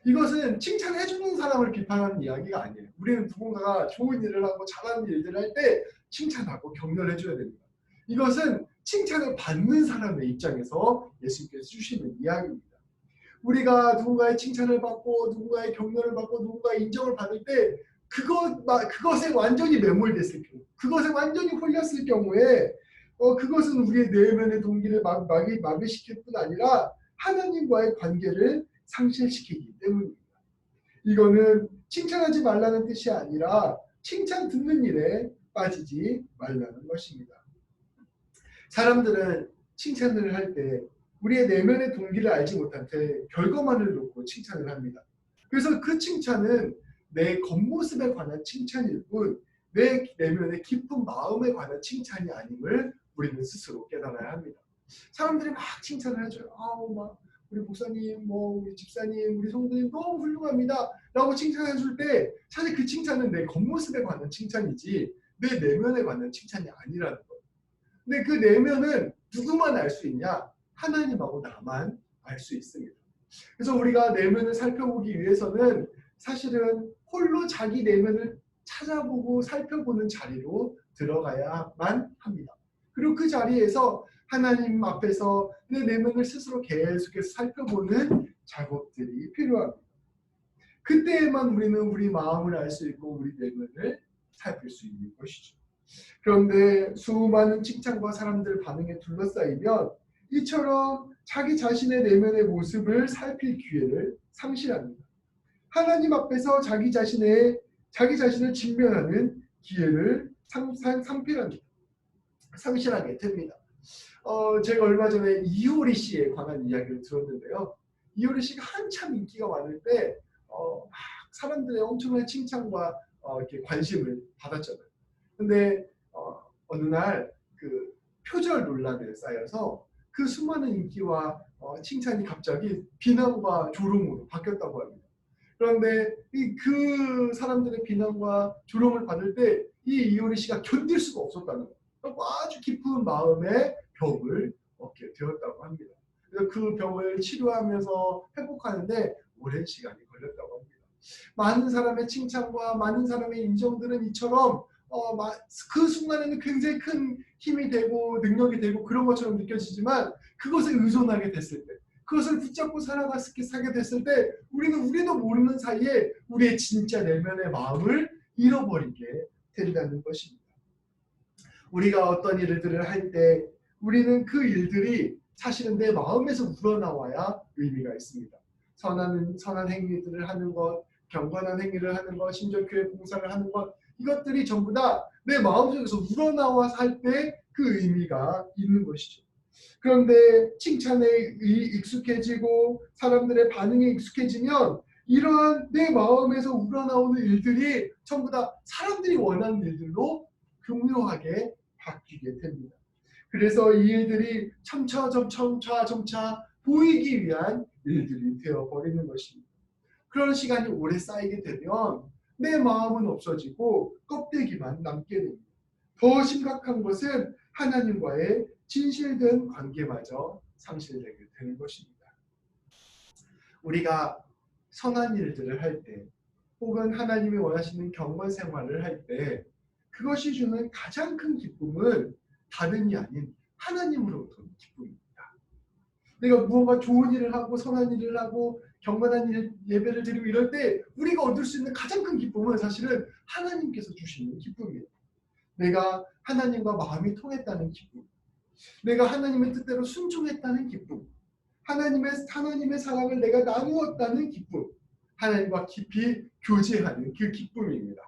이것은 칭찬해주는 사람을 비판하는 이야기가 아니에요. 우리는 누군가가 좋은 일을 하고 잘하는 일들을 할 때 칭찬하고 격려해줘야 됩니다. 이것은 칭찬을 받는 사람의 입장에서 예수님께서 주시는 이야기입니다. 우리가 누군가의 칭찬을 받고 누군가의 격려를 받고 누군가의 인정을 받을 때 그것에 완전히 매몰됐을 경우, 그것에 완전히 홀렸을 경우에 그것은 우리의 내면의 동기를 마비시킬 뿐 아니라 하나님과의 관계를 상실시키기 때문입니다. 이거는 칭찬하지 말라는 뜻이 아니라 칭찬 듣는 일에 빠지지 말라는 것입니다. 사람들은 칭찬을 할 때 우리의 내면의 동기를 알지 못한 채 결과만을 놓고 칭찬을 합니다. 그래서 그 칭찬은 내 겉모습에 관한 칭찬일 뿐 내 내면의 깊은 마음에 관한 칭찬이 아님을 우리는 스스로 깨달아야 합니다. 사람들이 막 칭찬을 해줘요. 아우 막 우리 목사님, 뭐 우리 집사님, 우리 성도님 너무 훌륭합니다. 라고 칭찬해줄 때 사실 그 칭찬은 내 겉모습에 관한 칭찬이지 내 내면에 관한 칭찬이 아니라는 거예요. 근데 그 내면은 누구만 알 수 있냐? 하나님하고 나만 알 수 있습니다. 그래서 우리가 내면을 살펴보기 위해서는 사실은 홀로 자기 내면을 찾아보고 살펴보는 자리로 들어가야만 합니다. 그리고 그 자리에서 하나님 앞에서 내 내면을 스스로 계속해서 살펴보는 작업들이 필요합니다. 그때에만 우리는 우리 마음을 알 수 있고 우리 내면을 살필 수 있는 것이죠. 그런데 수많은 칭찬과 사람들 반응에 둘러싸이면 이처럼 자기 자신의 내면의 모습을 살필 기회를 상실합니다. 하나님 앞에서 자기 자신을 직면하는 기회를 상실하게 됩니다. 제가 얼마 전에 이효리 씨에 관한 이야기를 들었는데요. 이효리 씨가 한참 인기가 많을 때 막 사람들의 엄청난 칭찬과 이렇게 관심을 받았잖아요. 근데 어느 날 그 표절 논란에 쌓여서 그 수많은 인기와 칭찬이 갑자기 비난과 조롱으로 바뀌었다고 합니다. 그런데 그 사람들의 비난과 조롱을 받을 때 이 이효리 씨가 견딜 수가 없었다는 거예요. 아주 깊은 마음의 병을 얻게 되었다고 합니다. 그래서 그 병을 치료하면서 회복하는데 오랜 시간이 걸렸다고 합니다. 많은 사람의 칭찬과 많은 사람의 인정들은 이처럼 그 순간에는 굉장히 큰 힘이 되고 능력이 되고 그런 것처럼 느껴지지만 그것에 의존하게 됐을 때 그것을 붙잡고 살게 됐을 때 우리도 모르는 사이에 우리의 진짜 내면의 마음을 잃어버리게 된다는 것입니다. 우리가 어떤 일들을 할 때 우리는 그 일들이 사실은 내 마음에서 우러나와야 의미가 있습니다. 선한 행위들을 하는 것, 경건한 행위를 하는 것, 심지어 교회 봉사를 하는 것 이것들이 전부 다 내 마음속에서 우러나와서 할 때 그 의미가 있는 것이죠. 그런데 칭찬에 익숙해지고 사람들의 반응에 익숙해지면 이러한 내 마음에서 우러나오는 일들이 전부 다 사람들이 원하는 일들로 교묘하게 바뀌게 됩니다. 그래서 이 일들이 점차 보이기 위한 일들이 되어버리는 것입니다. 그런 시간이 오래 쌓이게 되면 내 마음은 없어지고 껍데기만 남게 됩니다. 더 심각한 것은 하나님과의 진실된 관계마저 상실되게 되는 것입니다. 우리가 선한 일들을 할 때 혹은 하나님이 원하시는 경건 생활을 할 때 그것이 주는 가장 큰 기쁨은 다름이 아닌 하나님으로부터 오는 기쁨입니다. 내가 무언가 좋은 일을 하고 선한 일을 하고 경건한 예배를 드리고 이럴 때 우리가 얻을 수 있는 가장 큰 기쁨은 사실은 하나님께서 주시는 기쁨이에요. 내가 하나님과 마음이 통했다는 기쁨, 내가 하나님의 뜻대로 순종했다는 기쁨, 하나님의 사랑을 내가 나누었다는 기쁨, 하나님과 깊이 교제하는 그 기쁨입니다.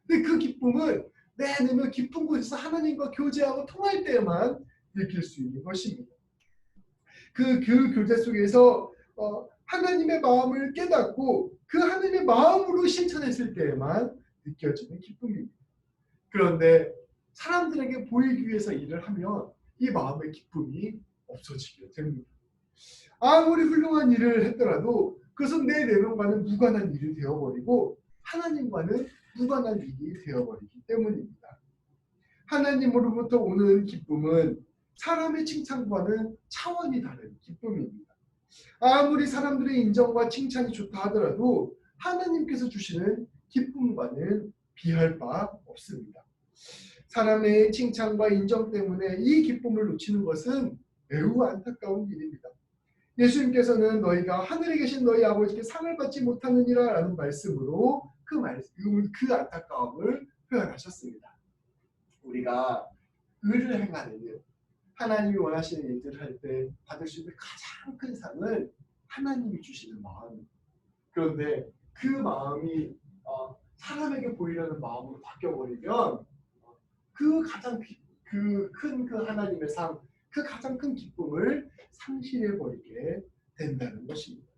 근데 그 기쁨은 내 내면 깊은 곳에서 하나님과 교제하고 통할 때만 느낄 수 있는 것입니다. 그 교제 속에서 하나님의 마음을 깨닫고 그 하나님의 마음으로 실천했을 때에만 느껴지는 기쁨입니다. 그런데 사람들에게 보이기 위해서 일을 하면 이 마음의 기쁨이 없어지게 됩니다. 아무리 훌륭한 일을 했더라도 그것은 내 내면과는 무관한 일이 되어버리고 하나님과는 무관한 일이 되어버리기 때문입니다. 하나님으로부터 오는 기쁨은 사람의 칭찬과는 차원이 다른 기쁨입니다. 아무리 사람들의 인정과 칭찬이 좋다 하더라도 하나님께서 주시는 기쁨과는 비할 바 없습니다. 사람의 칭찬과 인정 때문에 이 기쁨을 놓치는 것은 매우 안타까운 일입니다. 예수님께서는 너희가 하늘에 계신 너희 아버지께 상을 받지 못하느니라 라는 말씀으로 그 안타까움을 표현하셨습니다. 우리가 의를 행하는 일, 하나님이 원하시는 일들을 할 때 받을 수 있는 가장 큰 상은 하나님이 주시는 마음입니다. 그런데 그 마음이 사람에게 보이려는 마음으로 바뀌어버리면 그 가장 큰 그 하나님의 상, 그 가장 큰 기쁨을 상실해 버리게 된다는 것입니다.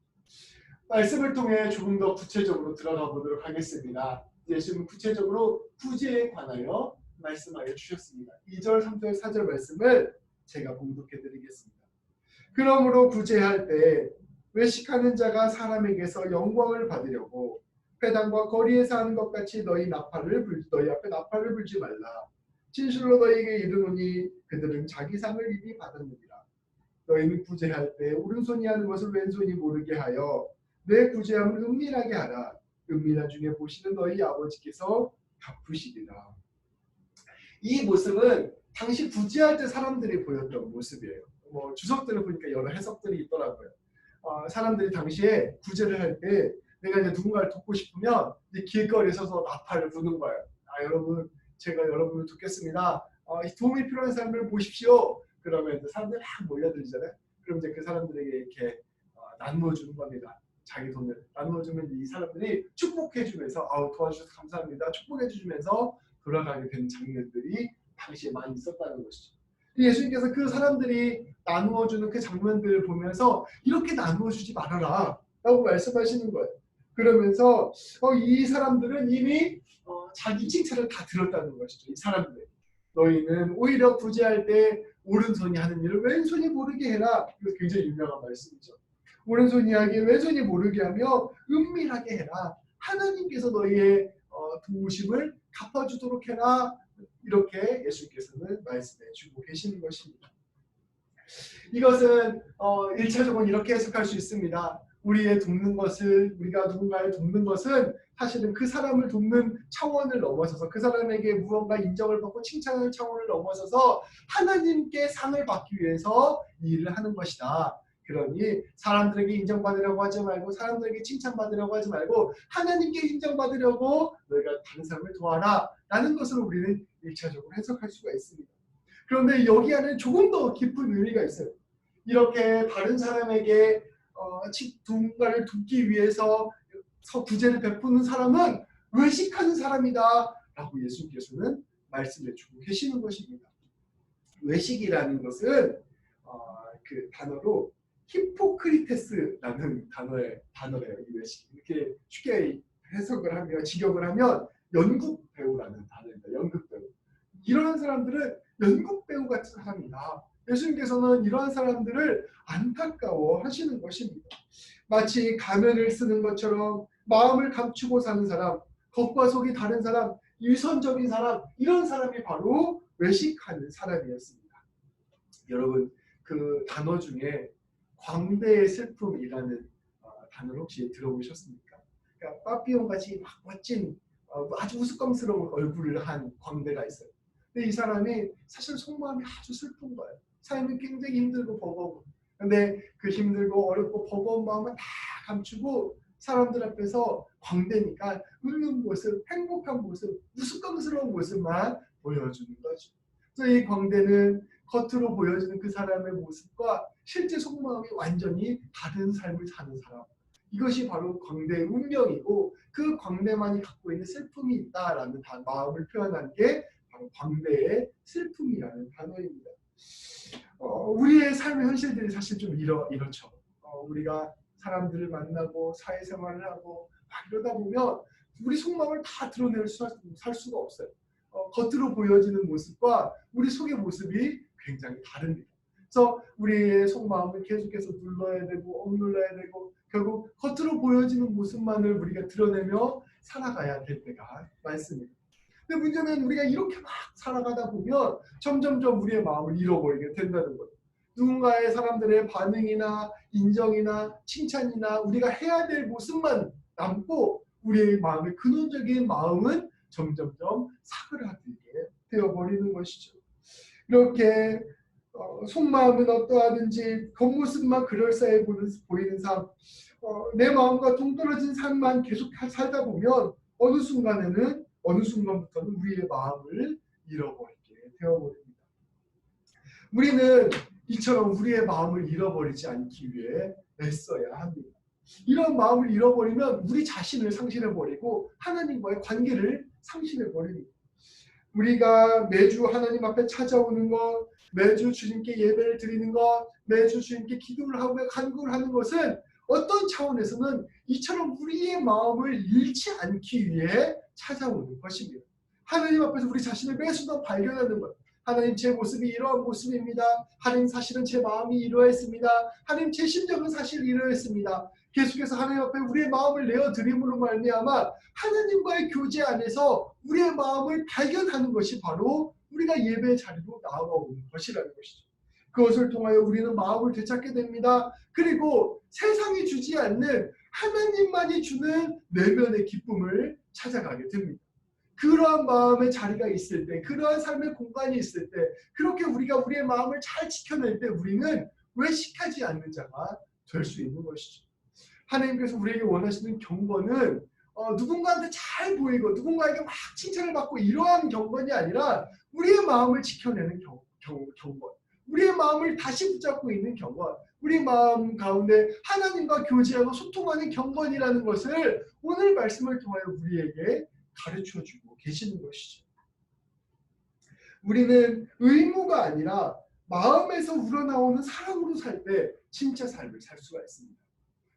말씀을 통해 조금 더 구체적으로 들어가 보도록 하겠습니다. 예수님은 구체적으로 구제에 관하여 말씀하여 주셨습니다. 2절, 3절, 4절 말씀을 제가 봉독해 드리겠습니다. 그러므로 구제할 때 외식하는 자가 사람에게서 영광을 받으려고 회당과 거리에서 하는 것 같이 너희 앞에 나팔을 불지 말라. 진실로 너희에게 이르노니 그들은 자기 상을 이미 받았느니라. 너희는 구제할 때 오른손이 하는 것을 왼손이 모르게 하여 내 구제함을 은밀하게 하라. 은밀한 중에 보시는 너희 아버지께서 갚으시리라. 이 모습은 당시 구제할 때 사람들이 보였던 모습이에요. 주석들을 보니까 여러 해석들이 있더라고요. 사람들이 당시에 구제를 할 때 내가 이제 누군가를 돕고 싶으면 이제 길거리에 서서 나팔을 부는 거예요. 여러분, 제가 여러분을 돕겠습니다. 도움이 필요한 사람을 보십시오. 그러면 이제 사람들이 막 몰려들잖아요. 그럼 이제 그 사람들에게 이렇게 나누어 주는 겁니다. 자기 돈을 나누어 주면 이 사람들이 축복해 주면서 도와주셔서 감사합니다. 축복해 주면서 돌아가게 되는 장면들이 당시에 많이 있었다는 것이죠. 예수님께서 그 사람들이 나누어 주는 그 장면들을 보면서 이렇게 나누어 주지 말아라 라고 말씀하시는 거예요. 그러면서 이 사람들은 이미 자기 칭찬을 다 들었다는 것이죠. 이 사람들. 너희는 오히려 구제할 때 오른손이 하는 일을 왼손이 모르게 해라. 이거 굉장히 유명한 말씀이죠. 오른손이 하기에 왼손이 모르게 하며 은밀하게 해라. 하나님께서 너희의 도우심을 갚아주도록 해라. 이렇게 예수께서는 말씀해 주고 계시는 것입니다. 이것은 1차적으로 이렇게 해석할 수 있습니다. 우리의 돕는 것을, 우리가 누군가를 돕는 것은 사실은 그 사람을 돕는 차원을 넘어서서 그 사람에게 무언가 인정을 받고 칭찬하는 차원을 넘어서서 하나님께 상을 받기 위해서 이 일을 하는 것이다. 그러니 사람들에게 인정받으려고 하지 말고 사람들에게 칭찬받으려고 하지 말고 하나님께 인정받으려고 너희가 다른 사람을 도와라 라는 것을 우리는 1차적으로 해석할 수가 있습니다. 그런데 여기 안에 조금 더 깊은 의미가 있어요. 이렇게 다른 사람에게 누군가를 돕기 위해서 구제를 베푸는 사람은 외식하는 사람이다 라고 예수님께서는 말씀해 주고 계시는 것입니다. 외식이라는 것은 그 단어로 히포크리테스라는 단어래요. 이 외식. 이렇게 쉽게 해석을 하면 직역을 하면 연극 배우라는 단어입니다. 연극 배우. 이러한 사람들은 연극 배우 같은 사람이다. 예수님께서는 이러한 사람들을 안타까워 하시는 것입니다. 마치 가면을 쓰는 것처럼 마음을 감추고 사는 사람, 겉과 속이 다른 사람, 위선적인 사람, 이런 사람이 바로 외식하는 사람이었습니다. 여러분, 그 단어 중에 광대의 슬픔이라는 단어를 혹시 들어보셨습니까? 그러니까 빠삐용같이 막 멋진 아주 우스꽝스러운 얼굴을 한 광대가 있어요. 근데 이 사람이 사실 속마음이 아주 슬픈 거예요. 삶이 굉장히 힘들고 버거워. 근데 그 힘들고 어렵고 버거운 마음은 다 감추고 사람들 앞에서 광대니까 웃는 모습, 행복한 모습, 우스꽝스러운 모습만 보여주는 거죠. 그래서 이 광대는 겉으로 보여지는 그 사람의 모습과 실제 속마음이 완전히 다른 삶을 사는 사람. 이것이 바로 광대의 운명이고 그 광대만이 갖고 있는 슬픔이 있다라는 마음을 표현한 게 바로 광대의 슬픔이라는 단어입니다. 우리의 삶의 현실들이 사실 좀 이렇죠. 우리가 사람들을 만나고 사회생활을 하고 막 이러다 보면 우리 속마음을 다 드러낼 살 수가 없어요. 겉으로 보여지는 모습과 우리 속의 모습이 굉장히 다릅니다. 그래서 우리의 속마음을 계속해서 눌러야 되고 억눌러야 되고 결국 겉으로 보여지는 모습만을 우리가 드러내며 살아가야 될 때가 많습니다. 근데 문제는 우리가 이렇게 막 살아가다 보면 점점점 우리의 마음을 잃어버리게 된다는 거예요. 누군가의 사람들의 반응이나 인정이나 칭찬이나 우리가 해야 될 모습만 남고 우리의 마음의 근원적인 마음은 점점점 사그라들게 되어버리는 것이죠. 이렇게 속마음은 어떠하든지 겉모습만 그럴싸해 보이는 삶, 내 마음과 동떨어진 삶만 계속 살다 보면 어느 순간부터는 우리의 마음을 잃어버리게 되어버립니다. 우리는 이처럼 우리의 마음을 잃어버리지 않기 위해 애써야 합니다. 이런 마음을 잃어버리면 우리 자신을 상실해버리고 하나님과의 관계를 상실해버립니다. 우리가 매주 하나님 앞에 찾아오는 것, 매주 주님께 예배를 드리는 것, 매주 주님께 기도를 하고 간구를 하는 것은 어떤 차원에서는 이처럼 우리의 마음을 잃지 않기 위해 찾아오는 것입니다. 하나님 앞에서 우리 자신을 매순간 발견하는 것. 하나님, 제 모습이 이러한 모습입니다. 하나님, 사실은 제 마음이 이러했습니다. 하나님, 제 심정은 사실 이러했습니다. 계속해서 하나님 앞에 우리의 마음을 내어드림으로 말미암아 하나님과의 교제 안에서 우리의 마음을 발견하는 것이 바로 우리가 예배의 자리로 나아오는 것이라는 것이죠. 그것을 통하여 우리는 마음을 되찾게 됩니다. 그리고 세상이 주지 않는 하나님만이 주는 내면의 기쁨을 찾아가게 됩니다. 그러한 마음의 자리가 있을 때, 그러한 삶의 공간이 있을 때, 그렇게 우리가 우리의 마음을 잘 지켜낼 때 우리는 외식하지 않는 자가 될 수 있는 것이죠. 하나님께서 우리에게 원하시는 경건은 누군가한테 잘 보이고 누군가에게 막 칭찬을 받고 이러한 경건이 아니라 우리의 마음을 지켜내는 경건, 우리의 마음을 다시 붙잡고 있는 경건, 우리 마음 가운데 하나님과 교제하고 소통하는 경건이라는 것을 오늘 말씀을 통하여 우리에게 가르쳐주고 계시는 것이죠. 우리는 의무가 아니라 마음에서 우러나오는 사랑으로 살 때 진짜 삶을 살 수가 있습니다.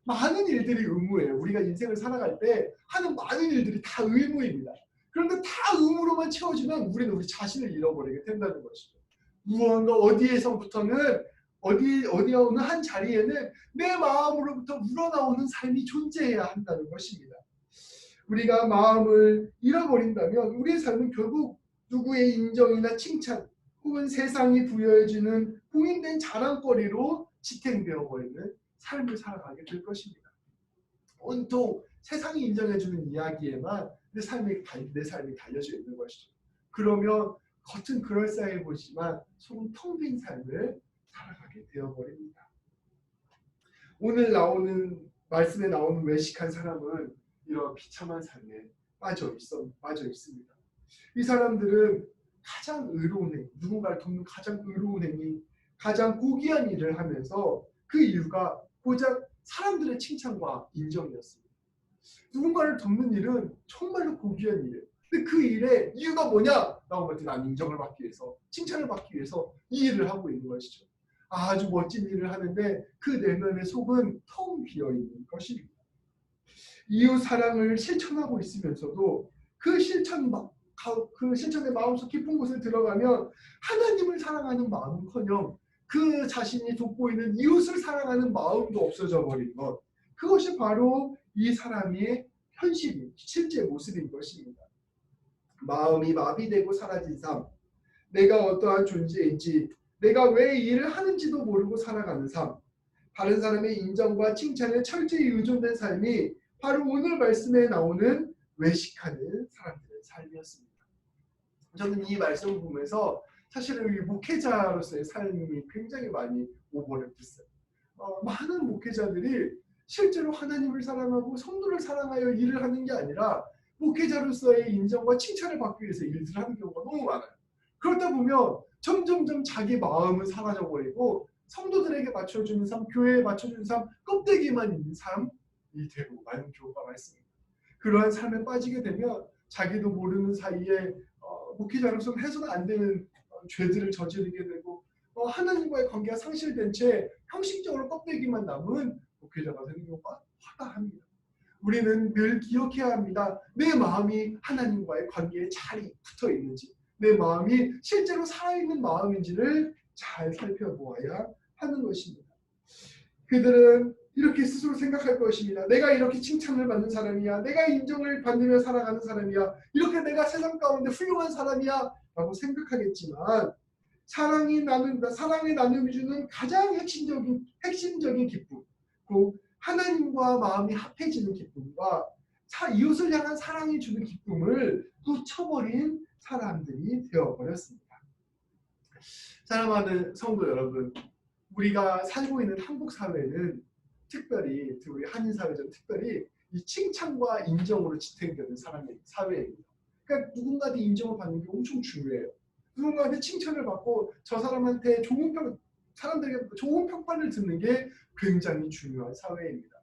많은 일들이 의무예요. 우리가 인생을 살아갈 때 하는 많은 일들이 다 의무입니다. 그런데 다 의무로만 채워지면 우리는 우리 자신을 잃어버리게 된다는 것이죠. 무언가 어디에서부터는 어디 어느 한 자리에는 내 마음으로부터 우러나오는 삶이 존재해야 한다는 것입니다. 우리가 마음을 잃어버린다면 우리의 삶은 결국 누구의 인정이나 칭찬 혹은 세상이 부여해주는 봉인된 자랑거리로 지탱되어 버리는 삶을 살아가게 될 것입니다. 온통 세상이 인정해주는 이야기에만 내 삶이 달려져 있는 것이죠. 그러면 겉은 그럴싸해 보이지만 속은 텅 빈 삶을 살아가게 되어버립니다. 오늘 나오는 말씀에 나오는 외식한 사람은 이런 비참한 삶에 빠져 있습니다. 이 사람들은 가장 의로운 행위, 누군가를 돕는 가장 의로운 행위, 가장 고귀한 일을 하면서 그 이유가 고작 사람들의 칭찬과 인정이었습니다. 누군가를 돕는 일은 정말로 고귀한 일이에요. 근데 그 일의 이유가 뭐냐? 라고 봤더니 난 인정을 받기 위해서, 칭찬을 받기 위해서 이 일을 하고 있는 것이죠. 아주 멋진 일을 하는데 그 내면의 속은 텅 비어있는 것입니다. 이웃 사랑을 실천하고 있으면서도 그 실천의 마음속 깊은 곳에 들어가면 하나님을 사랑하는 마음은커녕 그 자신이 돕고 있는 이웃을 사랑하는 마음도 없어져 버린 것, 그것이 바로 이 사람의 현실이 실제 모습인 것입니다. 마음이 마비되고 사라진 삶, 내가 어떠한 존재인지, 내가 왜 일을 하는지도 모르고 살아가는 삶, 다른 사람의 인정과 칭찬에 철저히 의존된 삶이 바로 오늘 말씀에 나오는 외식하는 사람들의 삶이었습니다. 저는 이 말씀을 보면서 사실은 이 목회자로서의 삶이 굉장히 많이 오버랩 됐어요. 많은 목회자들이 실제로 하나님을 사랑하고 성도를 사랑하여 일을 하는 게 아니라 목회자로서의 인정과 칭찬을 받기 위해서 일들을 하는 경우가 너무 많아요. 그러다 보면 점점점 자기 마음은 사라져버리고 성도들에게 맞춰주는 삶, 교회에 맞춰주는 삶, 껍데기만 있는 삶이 되고 많은 경우가 많습니다. 그러한 삶에 빠지게 되면 자기도 모르는 사이에 목회자로서는 해서는 안 되는 죄들을 저지르게 되고 하나님과의 관계가 상실된 채 형식적으로 껍데기만 남은 목회자가 되는 경우가 허다합니다. 우리는 늘 기억해야 합니다. 내 마음이 하나님과의 관계에 잘 붙어 있는지, 내 마음이 실제로 살아있는 마음인지를 잘 살펴보아야 하는 것입니다. 그들은 이렇게 스스로 생각할 것입니다. 내가 이렇게 칭찬을 받는 사람이야, 내가 인정을 받으며 살아가는 사람이야, 이렇게 내가 세상 가운데 훌륭한 사람이야 라고 생각하겠지만, 사랑이 나눔이 주는 가장 핵심적인 기쁨, 그 하나님과 마음이 합해지는 기쁨과 이웃을 향한 사랑이 주는 기쁨을 놓쳐버린 사람들이 되어버렸습니다. 사랑하는 성도 여러분, 우리가 살고 있는 한국 사회는 특별히 우리 한인 사회는 특별히 이 칭찬과 인정으로 지탱되는 사회입니다. 그러니까 누군가한테 인정을 받는 게 엄청 중요해요. 누군가한테 칭찬을 받고 저 사람한테 사람들에게 좋은 평판을 듣는 게 굉장히 중요한 사회입니다.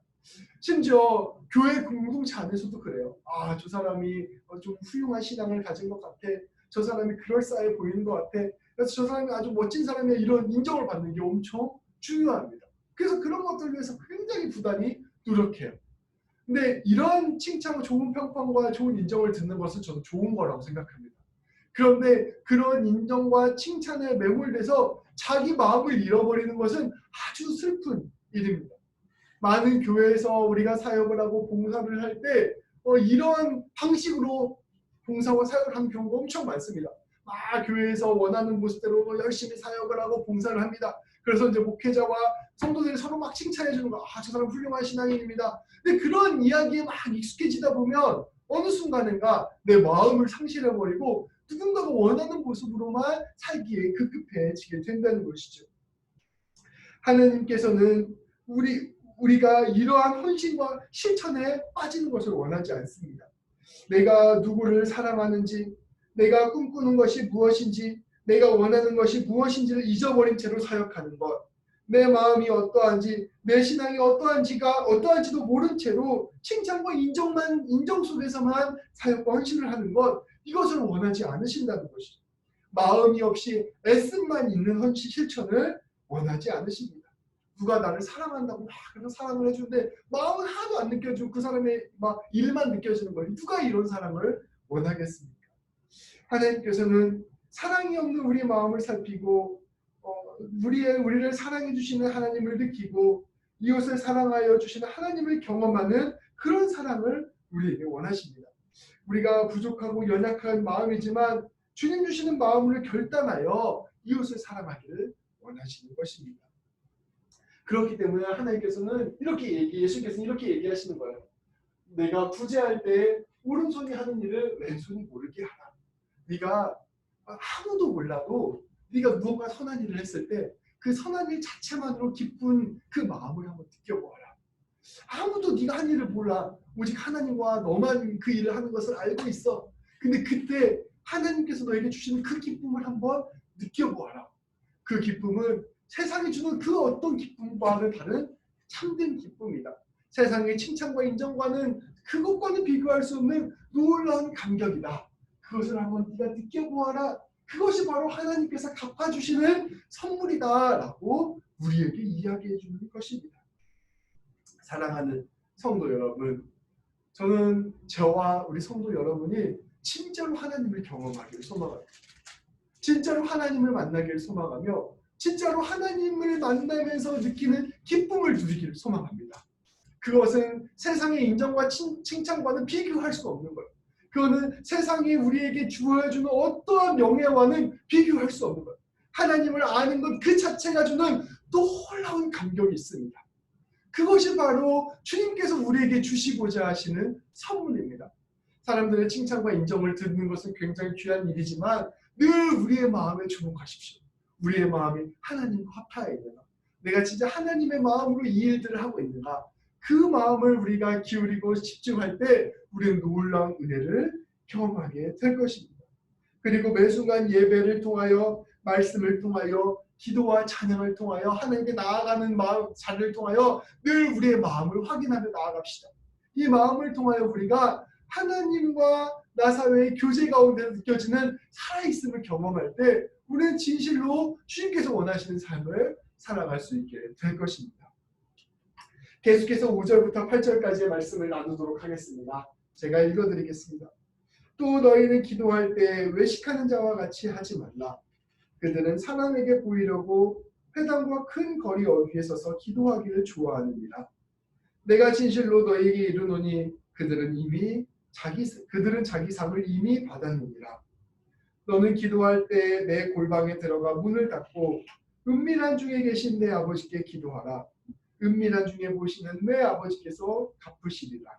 심지어 교회 공동체 안에서도 그래요. 저 사람이 좀 훌륭한 신앙을 가진 것 같아. 저 사람이 그럴싸해 보이는 것 같아. 그래서 저 사람이 아주 멋진 사람이야. 이런 인정을 받는 게 엄청 중요합니다. 그래서 그런 것들을 위해서 굉장히 부단히 노력해요. 근데 이런 칭찬과 좋은 평판과 좋은 인정을 듣는 것은 저는 좋은 거라고 생각합니다. 그런데 그런 인정과 칭찬에 매몰돼서 자기 마음을 잃어버리는 것은 아주 슬픈 일입니다. 많은 교회에서 우리가 사역을 하고 봉사를 할 때 이런 방식으로 봉사와 사역을 하는 경우가 엄청 많습니다. 막 교회에서 원하는 모습대로 열심히 사역을 하고 봉사를 합니다. 그래서 이제 목회자와 성도들이 서로 막 칭찬해 주는 거, 저 사람 훌륭한 신앙인입니다. 근데 그런 이야기에 막 익숙해지다 보면 어느 순간인가 내 마음을 상실해버리고 누군가가 원하는 모습으로만 살기에 급급해지게 된다는 것이죠. 하나님께서는 우리가 이러한 헌신과 실천에 빠지는 것을 원하지 않습니다. 내가 누구를 사랑하는지, 내가 꿈꾸는 것이 무엇인지, 내가 원하는 것이 무엇인지를 잊어버린 채로 사역하는 것, 내 마음이 어떠한지, 내 신앙이 어떠한지도 모른 채로 칭찬과 인정 속에서만 사역과 헌신을 하는 것, 이것을 원하지 않으신다는 것이죠. 마음이 없이 애씀만 있는 헌신 실천을 원하지 않으십니다. 누가 나를 사랑한다고 막 그런 사랑을 해주는데 마음은 하나도 안 느껴지고 그 사람의 막 일만 느껴지는 거예요. 누가 이런 사랑을 원하겠습니까? 하나님께서는 사랑이 없는 우리 마음을 살피고 우리를 사랑해 주시는 하나님을 느끼고 이웃을 사랑하여 주시는 하나님을 경험하는 그런 사랑을 우리에게 원하십니다. 우리가 부족하고 연약한 마음이지만 주님 주시는 마음으로 결단하여 이웃을 사랑하기를 원하시는 것입니다. 그렇기 때문에 하나님께서는 예수께서는 이렇게 얘기하시는 거예요. 내가 구제할 때 오른손이 하는 일을 왼손이 모르게 하라. 네가 아무도 몰라도 네가 무언가 선한 일을 했을 때 그 선한 일 자체만으로 기쁜 그 마음을 한번 느껴보아라. 아무도 네가 한 일을 몰라. 오직 하나님과 너만 그 일을 하는 것을 알고 있어. 근데 그때 하나님께서 너에게 주시는 그 기쁨을 한번 느껴보아라. 그 기쁨은 세상이 주는 그 어떤 기쁨과는 다른 참된 기쁨이다. 세상의 칭찬과 인정과는 그것과는 비교할 수 없는 놀라운 감격이다. 그것을 한번 네가 느껴보아라. 그것이 바로 하나님께서 갚아주시는 선물이다라고 우리에게 이야기해 주는 것입니다. 사랑하는 성도 여러분, 저는 저와 우리 성도 여러분이 진짜로 하나님을 경험하기를 소망합니다. 진짜로 하나님을 만나기를 소망하며 진짜로 하나님을 만나면서 느끼는 기쁨을 누리기를 소망합니다. 그것은 세상의 인정과 칭찬과는 비교할 수 없는 거예요. 그거는 세상이 우리에게 주어주는 어떠한 명예와는 비교할 수 없는 거예요. 하나님을 아는 것 그 자체가 주는 놀라운 감격이 있습니다. 그것이 바로 주님께서 우리에게 주시고자 하시는 선물입니다. 사람들의 칭찬과 인정을 듣는 것은 굉장히 귀한 일이지만 늘 우리의 마음에 주목하십시오. 우리의 마음이 하나님과 합하여 있는가? 내가 진짜 하나님의 마음으로 이 일들을 하고 있는가? 그 마음을 우리가 기울이고 집중할 때 우리는 놀라운 은혜를 경험하게 될 것입니다. 그리고 매 순간 예배를 통하여 말씀을 통하여 기도와 찬양을 통하여 하나님께 나아가는 마음 자리를 통하여 늘 우리의 마음을 확인하며 나아갑시다. 이 마음을 통하여 우리가 하나님과 나 사회의 교제 가운데 느껴지는 살아있음을 경험할 때 우리는 진실로 주님께서 원하시는 삶을 살아갈 수 있게 될 것입니다. 계속해서 5절부터 8절까지의 말씀을 나누도록 하겠습니다. 제가 읽어드리겠습니다. 또 너희는 기도할 때 외식하는 자와 같이 하지 말라. 그들은 사람에게 보이려고 회당과 큰 거리 어귀에 서서 기도하기를 좋아하느니라. 내가 진실로 너희에게 이르노니 그들은 자기 상을 이미 받았느니라. 너는 기도할 때 내 골방에 들어가 문을 닫고 은밀한 중에 계신 내 아버지께 기도하라. 은밀한 중에 보시는 내 아버지께서 갚으시리라.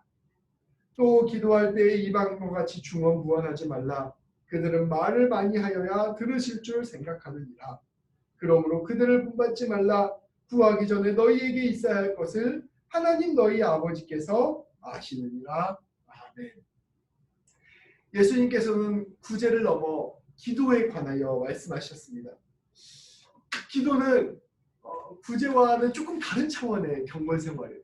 또 기도할 때 이방인과 같이 중언부언하지 말라. 그들은 말을 많이 하여야 들으실 줄 생각하느니라. 그러므로 그들을 본받지 말라. 구하기 전에 너희에게 있어야 할 것을 하나님 너희 아버지께서 아시느니라. 아멘. 예수님께서는 구제를 넘어 기도에 관하여 말씀하셨습니다. 기도는 구제와는 조금 다른 차원의 경건 생활이에요.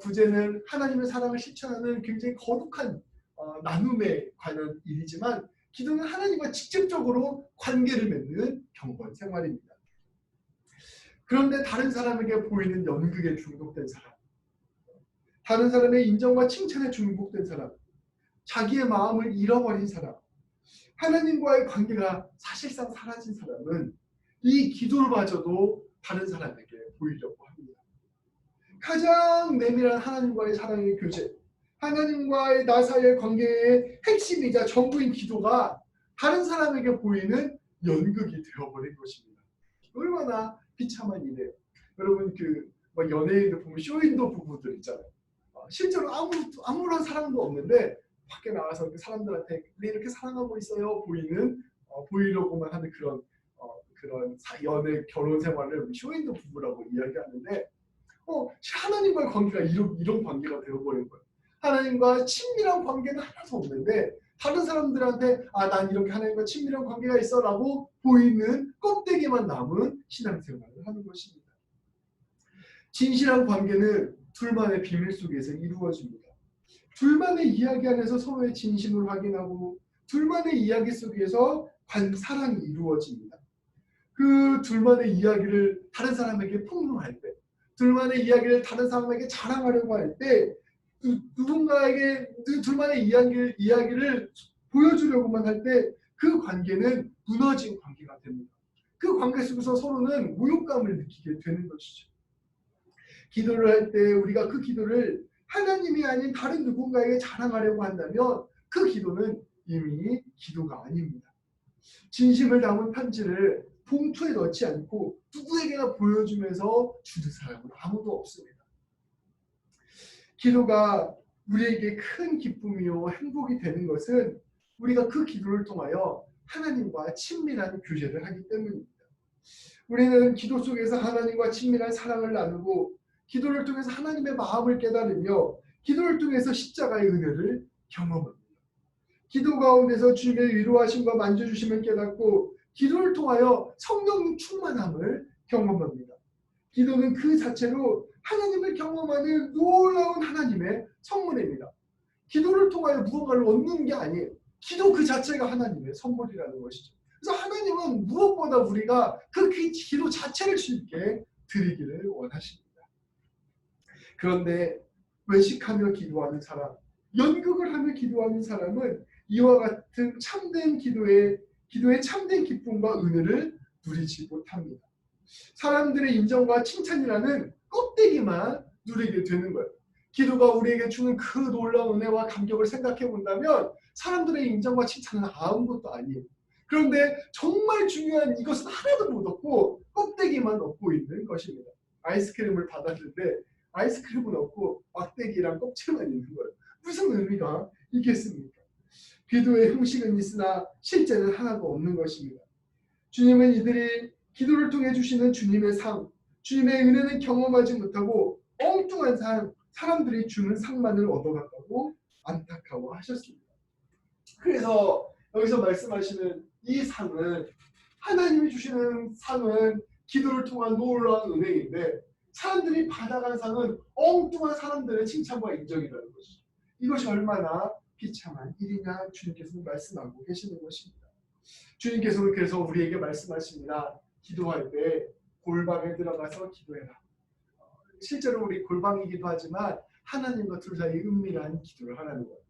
구제는 하나님의 사랑을 실천하는 굉장히 거룩한 나눔에 관한 일이지만 기도는 하나님과 직접적으로 관계를 맺는 경건 생활입니다. 그런데 다른 사람에게 보이는 연극에 중독된 사람, 다른 사람의 인정과 칭찬에 중독된 사람, 자기의 마음을 잃어버린 사람, 하나님과의 관계가 사실상 사라진 사람은 이 기도를 봐줘도 다른 사람에게 보이려고 합니다. 가장 내밀한 하나님과의 사랑의 교제, 하나님과의 나 사이의 관계의 핵심이자 전부인 기도가 다른 사람에게 보이는 연극이 되어버린 것입니다. 얼마나 비참한 일이에요. 여러분 막 연예인들 보면 쇼윈도 부부들 있잖아요. 실제로 아무런 사랑도 없는데 밖에 나와서 그 사람들한테 우리 이렇게 사랑하고 있어요 보이려고만 하는 그런 연애 결혼 생활을 쇼윈도 부부라고 이야기하는데 하나님과의 관계가 이런 관계가 되어버린 거예요. 하나님과 친밀한 관계는 하나도 없는데 다른 사람들한테 난 이렇게 하나님과 친밀한 관계가 있어라고 보이는 껍데기만 남은 신앙생활을 하는 것입니다. 진실한 관계는 둘만의 비밀 속에서 이루어집니다. 둘만의 이야기 안에서 서로의 진심을 확인하고 둘만의 이야기 속에서 사랑이 이루어집니다. 그 둘만의 이야기를 다른 사람에게 폭로할 때, 둘만의 이야기를 다른 사람에게 자랑하려고 할 때, 누군가에게 둘만의 이야기를 보여주려고만 할 때 그 관계는 무너진 관계가 됩니다. 그 관계 속에서 서로는 모욕감을 느끼게 되는 것이죠. 기도를 할 때 우리가 그 기도를 하나님이 아닌 다른 누군가에게 자랑하려고 한다면 그 기도는 이미 기도가 아닙니다. 진심을 담은 편지를 봉투에 넣지 않고 누구에게나 보여주면서 주는 사람은 아무도 없습니다. 기도가 우리에게 큰 기쁨이요 행복이 되는 것은 우리가 그 기도를 통하여 하나님과 친밀한 교제를 하기 때문입니다. 우리는 기도 속에서 하나님과 친밀한 사랑을 나누고 기도를 통해서 하나님의 마음을 깨달으며 기도를 통해서 십자가의 은혜를 경험합니다. 기도 가운데서 주님의 위로하심과 만져주심을 깨닫고 기도를 통하여 성령 충만함을 경험합니다. 기도는 그 자체로 하나님을 경험하는 놀라운 하나님의 선물입니다. 기도를 통하여 무언가를 얻는 게 아니에요. 기도 그 자체가 하나님의 선물이라는 것이죠. 그래서 하나님은 무엇보다 우리가 그 기도 자체를 주님께 드리기를 원하십니다. 그런데 외식하며 기도하는 사람, 연극을 하며 기도하는 사람은 이와 같은 참된 기도의 참된 기쁨과 은혜를 누리지 못합니다. 사람들의 인정과 칭찬이라는 껍데기만 누리게 되는 거예요. 기도가 우리에게 주는 그 놀라운 은혜와 감격을 생각해 본다면 사람들의 인정과 칭찬은 아무것도 아니에요. 그런데 정말 중요한 이것은 하나도 못 얻고 껍데기만 얻고 있는 것입니다. 아이스크림을 받았는데 아이스크림은 없고 막대기랑 껍질만 있는 거예요. 무슨 의미가 있겠습니까? 기도의 형식은 있으나 실제는 하나도 없는 것입니다. 주님은 이들이 기도를 통해 주시는 주님의 상, 주님의 은혜는 경험하지 못하고 엉뚱한 사람들이 주는 상만을 얻어갔다고 안타까워하셨습니다. 그래서 여기서 말씀하시는 이 상은 하나님이 주시는 상은 기도를 통한 놀라운 은혜인데 사람들이 받아간 상은 엉뚱한 사람들의 칭찬과 인정이라는 것이죠. 이것이 얼마나 비참한 일이냐 주님께서는 말씀하고 계시는 것입니다. 주님께서는 그래서 우리에게 말씀하십니다. 기도할 때 골방에 들어가서 기도해라. 실제로 우리 골방이기도 하지만 하나님과 둘 사이 은밀한 기도를 하라는 거예요.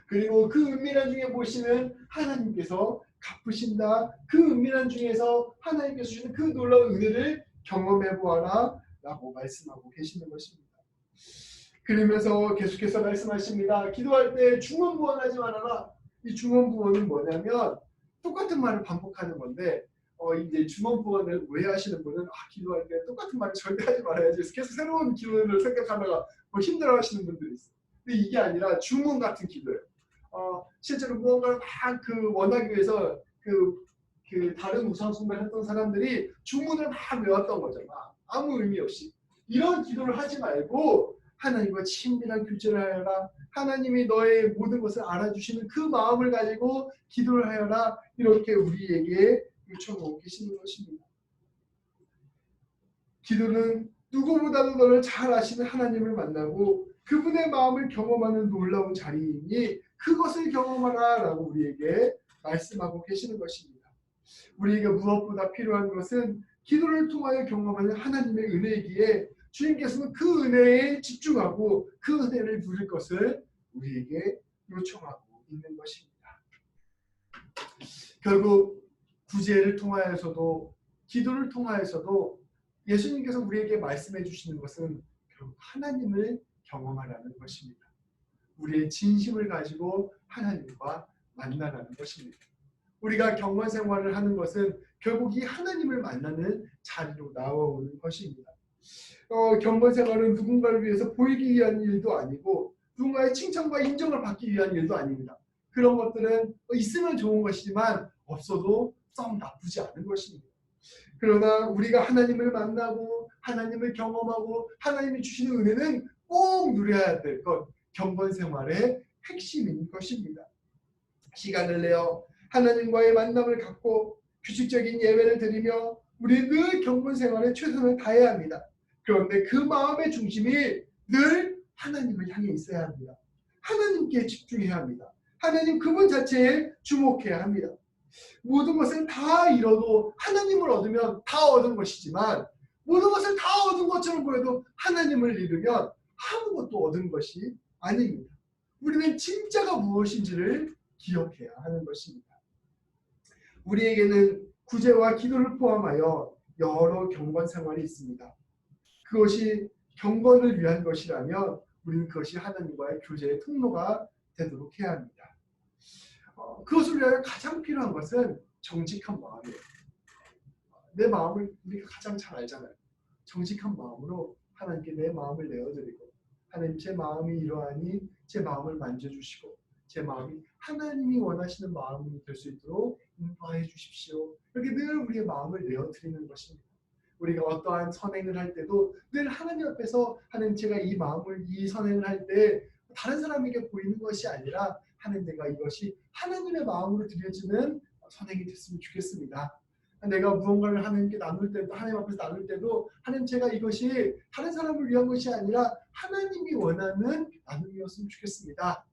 그리고 그 은밀한 중에 보시는 하나님께서 갚으신다. 그 은밀한 중에서 하나님께서 주시는 그 놀라운 은혜를 경험해 보아라 라고 말씀하고 계시는 것입니다. 그러면서 계속해서 말씀하십니다. 기도할 때 중언부언하지 말아라. 이 중언부언은 뭐냐면 똑같은 말을 반복하는 건데 이제 중언부언을 오해하시는 분은 기도할 때 똑같은 말을 절대 하지 말아야지. 그래서 계속 새로운 기도를 생각하다가 힘들어하시는 분들이 있어요. 근데 이게 아니라 주문 같은 기도예요. 실제로 무언가를 막 원하기 위해서 다른 우상숭배를 했던 사람들이 주문을 막 외웠던 거죠. 아무 의미 없이. 이런 기도를 하지 말고 하나님과 친밀한 교제를 하여라. 하나님이 너의 모든 것을 알아주시는 그 마음을 가지고 기도를 하여라. 이렇게 우리에게 요청하고 계시는 것입니다. 기도는 누구보다도 너를 잘 아시는 하나님을 만나고 그분의 마음을 경험하는 놀라운 자리이니 그것을 경험하라라고 우리에게 말씀하고 계시는 것입니다. 우리에게 무엇보다 필요한 것은 기도를 통하여 경험하는 하나님의 은혜이기에 주님께서는 그 은혜에 집중하고 그 은혜를 누릴 것을 우리에게 요청하고 있는 것입니다. 결국 구제를 통하여서도 기도를 통하여서도 예수님께서 우리에게 말씀해 주시는 것은 결국 하나님을 경험하라는 것입니다. 우리의 진심을 가지고 하나님과 만나라는 것입니다. 우리가 경건 생활을 하는 것은 결국 이 하나님을 만나는 자리로 나아오는 것입니다. 경건 생활은 누군가를 위해서 보이기 위한 일도 아니고 누군가의 칭찬과 인정을 받기 위한 일도 아닙니다. 그런 것들은 있으면 좋은 것이지만 없어도 썩 나쁘지 않은 것입니다. 그러나 우리가 하나님을 만나고 하나님을 경험하고 하나님이 주시는 은혜는 꼭 누려야 될 것, 경건 생활의 핵심인 것입니다. 시간을 내어 하나님과의 만남을 갖고 규칙적인 예배를 드리며 우리는 늘 경건 생활에 최선을 다해야 합니다. 그런데 그 마음의 중심이 늘 하나님을 향해 있어야 합니다. 하나님께 집중해야 합니다. 하나님 그분 자체에 주목해야 합니다. 모든 것을 다 잃어도 하나님을 얻으면 다 얻은 것이지만 모든 것을 다 얻은 것처럼 보여도 하나님을 잃으면 아무것도 얻은 것이 아닙니다. 우리는 진짜가 무엇인지를 기억해야 하는 것입니다. 우리에게는 구제와 기도를 포함하여 여러 경건 생활이 있습니다. 그것이 경건을 위한 것이라면 우리는 그것이 하나님과의 교제의 통로가 되도록 해야 합니다. 그것을 위하여 가장 필요한 것은 정직한 마음이에요. 내 마음을 우리가 가장 잘 알잖아요. 정직한 마음으로 하나님께 내 마음을 내어드리고 하나님 제 마음이 이러하니 제 마음을 만져주시고 제 마음이 하나님이 원하시는 마음이 될 수 있도록 인도하여 주십시오. 이렇게 늘 우리의 마음을 내어드리는 것입니다. 우리가 어떠한 선행을 할 때도 늘 하나님 앞에서 하나님 제가 이 선행을 할 때 다른 사람에게 보이는 것이 아니라 하나님 내가 이것이 하나님의 마음으로 드려지는 선행이 됐으면 좋겠습니다. 내가 무언가를 하나님께 나눌 때도 하나님 앞에서 나눌 때도 하나님 제가 이것이 다른 사람을 위한 것이 아니라 하나님이 원하는 나눔이었으면 좋겠습니다.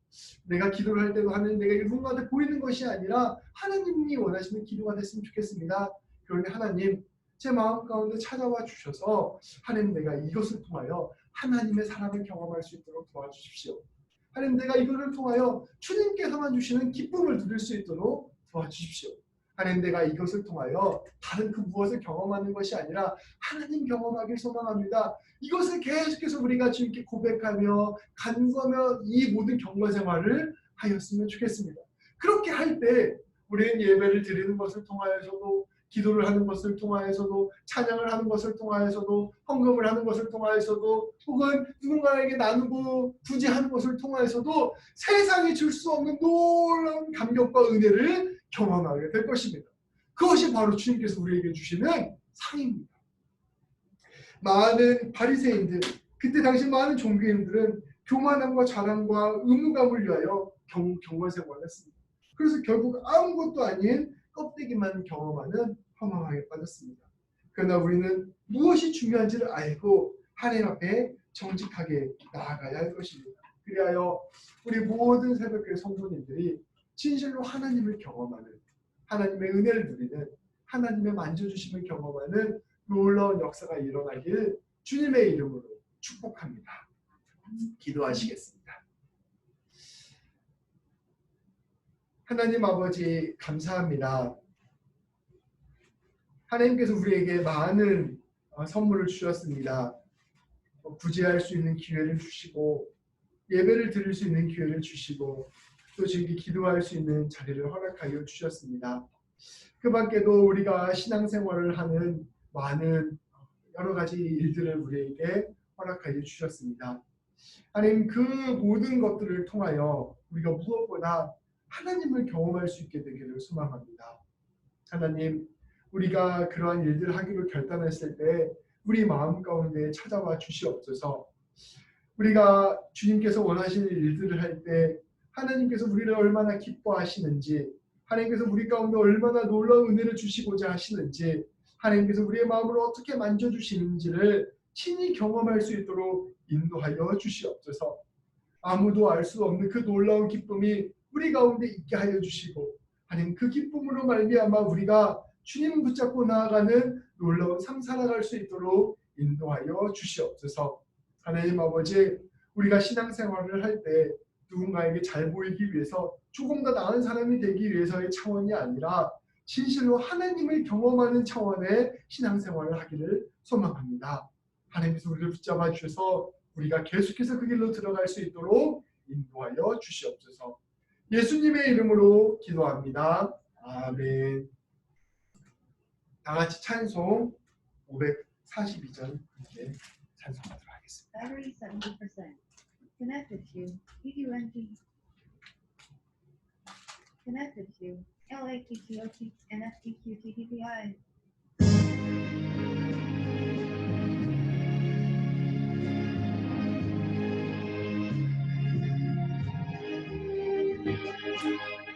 내가 기도를 할 때도 하나님 내가 누군가한테 보이는 것이 아니라 하나님이 원하시는 기도가 됐으면 좋겠습니다. 그런데 하나님 제 마음 가운데 찾아와 주셔서 하나님 내가 이것을 통하여 하나님의 사랑을 경험할 수 있도록 도와주십시오. 하나님 내가 이것을 통하여 주님께서만 주시는 기쁨을 누릴 수 있도록 도와주십시오. 하나님 내가 이것을 통하여 다른 그 무엇을 경험하는 것이 아니라 하나님 경험하길 소망합니다. 이것을 계속해서 우리가 주님께 고백하며 간구하며 이 모든 경건 생활을 하였으면 좋겠습니다. 그렇게 할 때 우리는 예배를 드리는 것을 통하여서도 기도를 하는 것을 통하여서도 찬양을 하는 것을 통하여서도 헌금을 하는 것을 통하여서도 혹은 누군가에게 나누고 구제하는 것을 통하여서도 세상이 줄 수 없는 놀라운 감격과 은혜를 경험하게 될 것입니다. 그것이 바로 주님께서 우리에게 주시는 상입니다. 많은 바리새인들, 그때 당시 많은 종교인들은 교만함과 자랑과 의무감을 위하여 경건 생활을 했습니다. 그래서 결국 아무것도 아닌 껍데기만 경험하는 허망하게 빠졌습니다. 그러나 우리는 무엇이 중요한지를 알고 하나님 앞에 정직하게 나아가야 할 것입니다. 그리하여 우리 모든 새벽교회 성도님들이 진실로 하나님을 경험하는 하나님의 은혜를 누리는 하나님의 만져주심을 경험하는 놀라운 역사가 일어나길 주님의 이름으로 축복합니다. 기도하시겠습니다. 하나님 아버지 감사합니다. 하나님께서 우리에게 많은 선물을 주셨습니다. 구제할 수 있는 기회를 주시고 예배를 드릴 수 있는 기회를 주시고 또 저에게 기도할 수 있는 자리를 허락하여 주셨습니다. 그 밖에도 우리가 신앙생활을 하는 많은 여러 가지 일들을 우리에게 허락하여 주셨습니다. 하나님 그 모든 것들을 통하여 우리가 무엇보다 하나님을 경험할 수 있게 되기를 소망합니다. 하나님 우리가 그러한 일들을 하기로 결단했을 때 우리 마음 가운데 찾아와 주시옵소서. 우리가 주님께서 원하시는 일들을 할 때 하나님께서 우리를 얼마나 기뻐하시는지 하나님께서 우리 가운데 얼마나 놀라운 은혜를 주시고자 하시는지 하나님께서 우리의 마음을 어떻게 만져주시는지를 친히 경험할 수 있도록 인도하여 주시옵소서. 아무도 알 수 없는 그 놀라운 기쁨이 우리 가운데 있게 하여 주시고 하나님 그 기쁨으로 말미암아 우리가 주님 붙잡고 나아가는 놀라운 삶 살아갈 수 있도록 인도하여 주시옵소서. 하나님 아버지, 우리가 신앙생활을 할 때 누군가에게 잘 보이기 위해서 조금 더 나은 사람이 되기 위해서의 차원이 아니라 진실로 하나님을 경험하는 차원의 신앙생활을 하기를 소망합니다. 하나님께서 우리를 붙잡아 주셔서 우리가 계속해서 그 길로 들어갈 수 있도록 인도하여 주시옵소서. 예수님의 이름으로 기도합니다. 아멘. 다 같이 찬송 542절 함께 찬송하도록 하겠습니다. Battery 70%. Connected to PQNT. Connected to LATTOT NFTQ TTPI.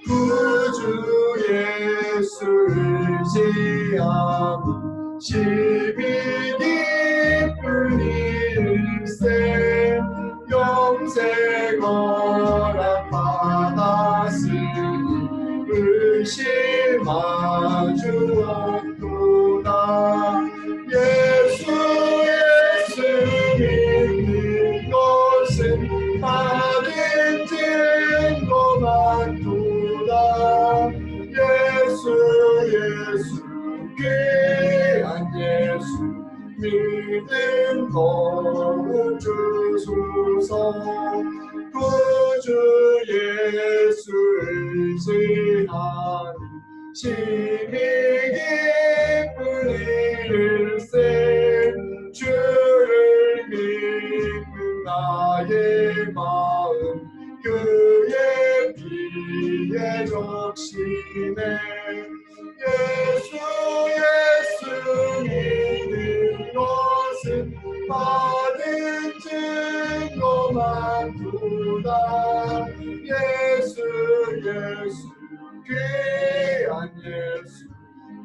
구주 예수를 지향 시비 기쁜 일세 영생 허락 받았으니 의심하주 없도다. 예수 믿는 것은 받은 증거만 도다. 예수 귀한 예수 믿음 더욱 주소서. 구주 예수 의지하니 심히 기쁜 일세 주를 믿는 나의 마음 그의 피에 적시네. 예수 믿는 것은 받은 증거만 도다. 예수 귀한 예수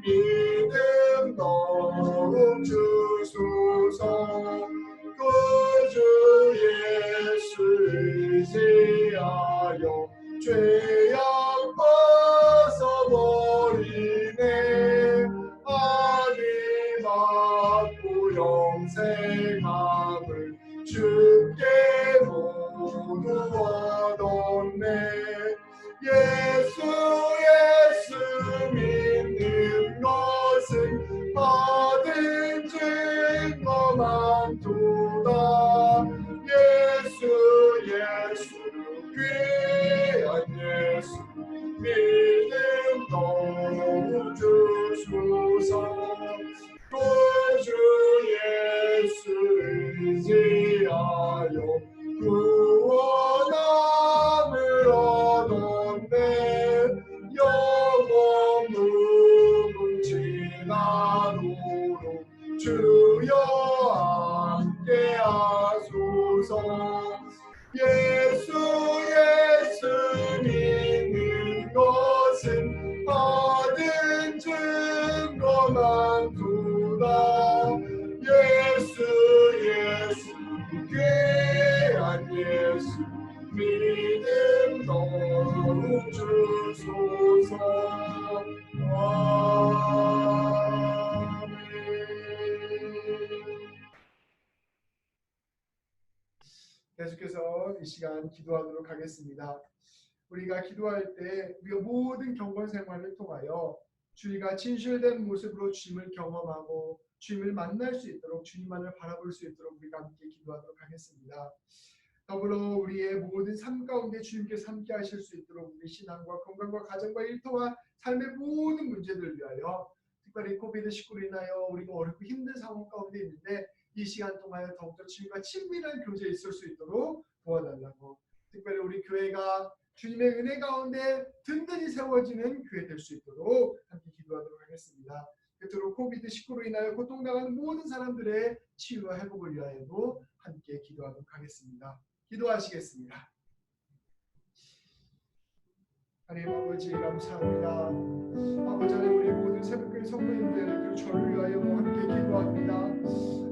믿음 더욱 주소서. 구주 예수 의지하여 죄악 벗어버리네. 악이 받고 영생함을 주께 모두 얻었네. 예수 믿는 것은 받은 증거만 도다. 예수 귀한 예수 믿음 더욱 주소서. 구주 예수 의지하여 구원함을 얻었네. 영원 무궁진 나로로 주여 함께하소서. 예수 믿는 것은 받은 증거만 도다. 예수 귀한 예수 믿음 더욱 주소서. 아멘. 계속해서 이 시간 기도하도록 하겠습니다. 우리가 기도할 때 우리가 모든 경건 생활을 통하여 주님과 진실된 모습으로 주님을 경험하고 주님을 만날 수 있도록 주님만을 바라볼 수 있도록 우리가 함께 기도하도록 하겠습니다. 더불어 우리의 모든 삶 가운데 주님께서 함께 하실 수 있도록 우리 신앙과 건강과 가정과 일터와 삶의 모든 문제들을 위하여 특별히 코비드19로 인하여 우리가 어렵고 힘든 상황 가운데 있는데 이 시간 동안 더욱더 주님과 친밀한 교제에 있을 수 있도록 도와달라고, 특별히 우리 교회가 주님의 은혜 가운데 든든히 세워지는 교회 될 수 있도록 함께 기도하도록 하겠습니다. 끝으로 코비드19로 인하여 고통당하는 모든 사람들의 치유와 회복을 위하여도 함께 기도하도록 하겠습니다. 기도하시겠습니다. 하나님 아버지 감사합니다. 아버지 하나님 우리 모든 새벽교회 성도님들 그리고 저를 위하여 함께 기도합니다.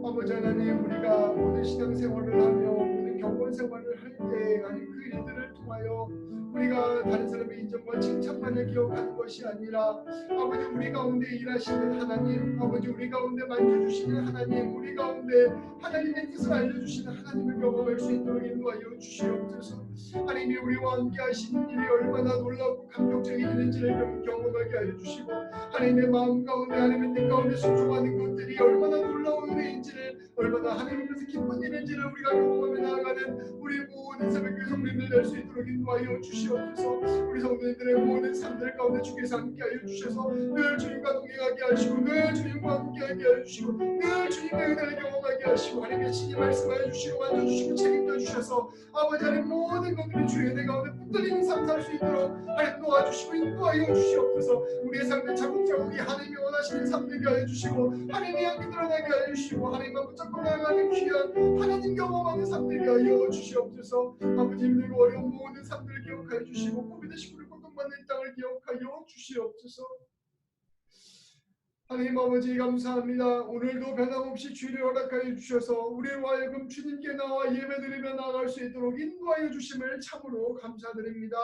아버지 하나님 우리가 모든 신앙생활을 하며 모든 경건생활을 일들을 할 때 하나님 그 일들을 통하여 우리가 다른 사람의 인정과 칭찬만을 기억하는 것이 아니라 아버지 우리 가운데 일하시는 하나님, 아버지 우리 가운데 만져주시는 하나님, 우리 가운데 하나님의 뜻을 알려주시는 하나님을 경험할 수 있도록 인도하여 주시옵소서. 하나님이 우리와 함께 하시는 일이 얼마나 놀랍고 감격적인 일인지를 경험하게 하여 주시고 하나님의 마음 가운데 하나님의 뜻 가운데 순종하는 것들이 얼마나 놀라운 일인지를 얼마나 하나님께서 기쁜 일인지를 우리가 경험하며 나아가는 우리 모든 새벽교회 성도님들 될 수 있도록 인도하여 주시옵소서. 우리 성도님들의 모든 삶들 가운데 주께서 함께하여 주셔서 늘 주님과 동행하게 하시고 늘 주님과 함께하게 하여 주시고 늘 주님의 은혜를 경험하게 하시고 하나님의 신이 말씀하여 주시고 만져주시고 책임져 주셔서 아버지 하나님 모든 것들이 주의 은혜 가운데 붙들리는 삶 살 수 있도록 하나님 도와주시고 인도하여 주시옵소서. 우리의 삶의 차곡차곡이 하나님이 원하시는 삶 되게 하여 주시고 하나님의 향기 드러나게 하여 주시고 하나님만 붙잡고 나아가는 귀한 하나님 경험하는 삶 되게 하여 주시옵소서. 아버지 힘들고 어려운 모든 삶들을 기억하여 주시고 코비드19를 고통받는 이 땅을 기억하여 주시옵소서. 하나님 아버지 감사합니다. 오늘도 변함없이 주를 허락하여 주셔서 우리로 하여금 주님께 나와 예배드리며 나아갈 수 있도록 인도하여 주심을 참으로 감사드립니다.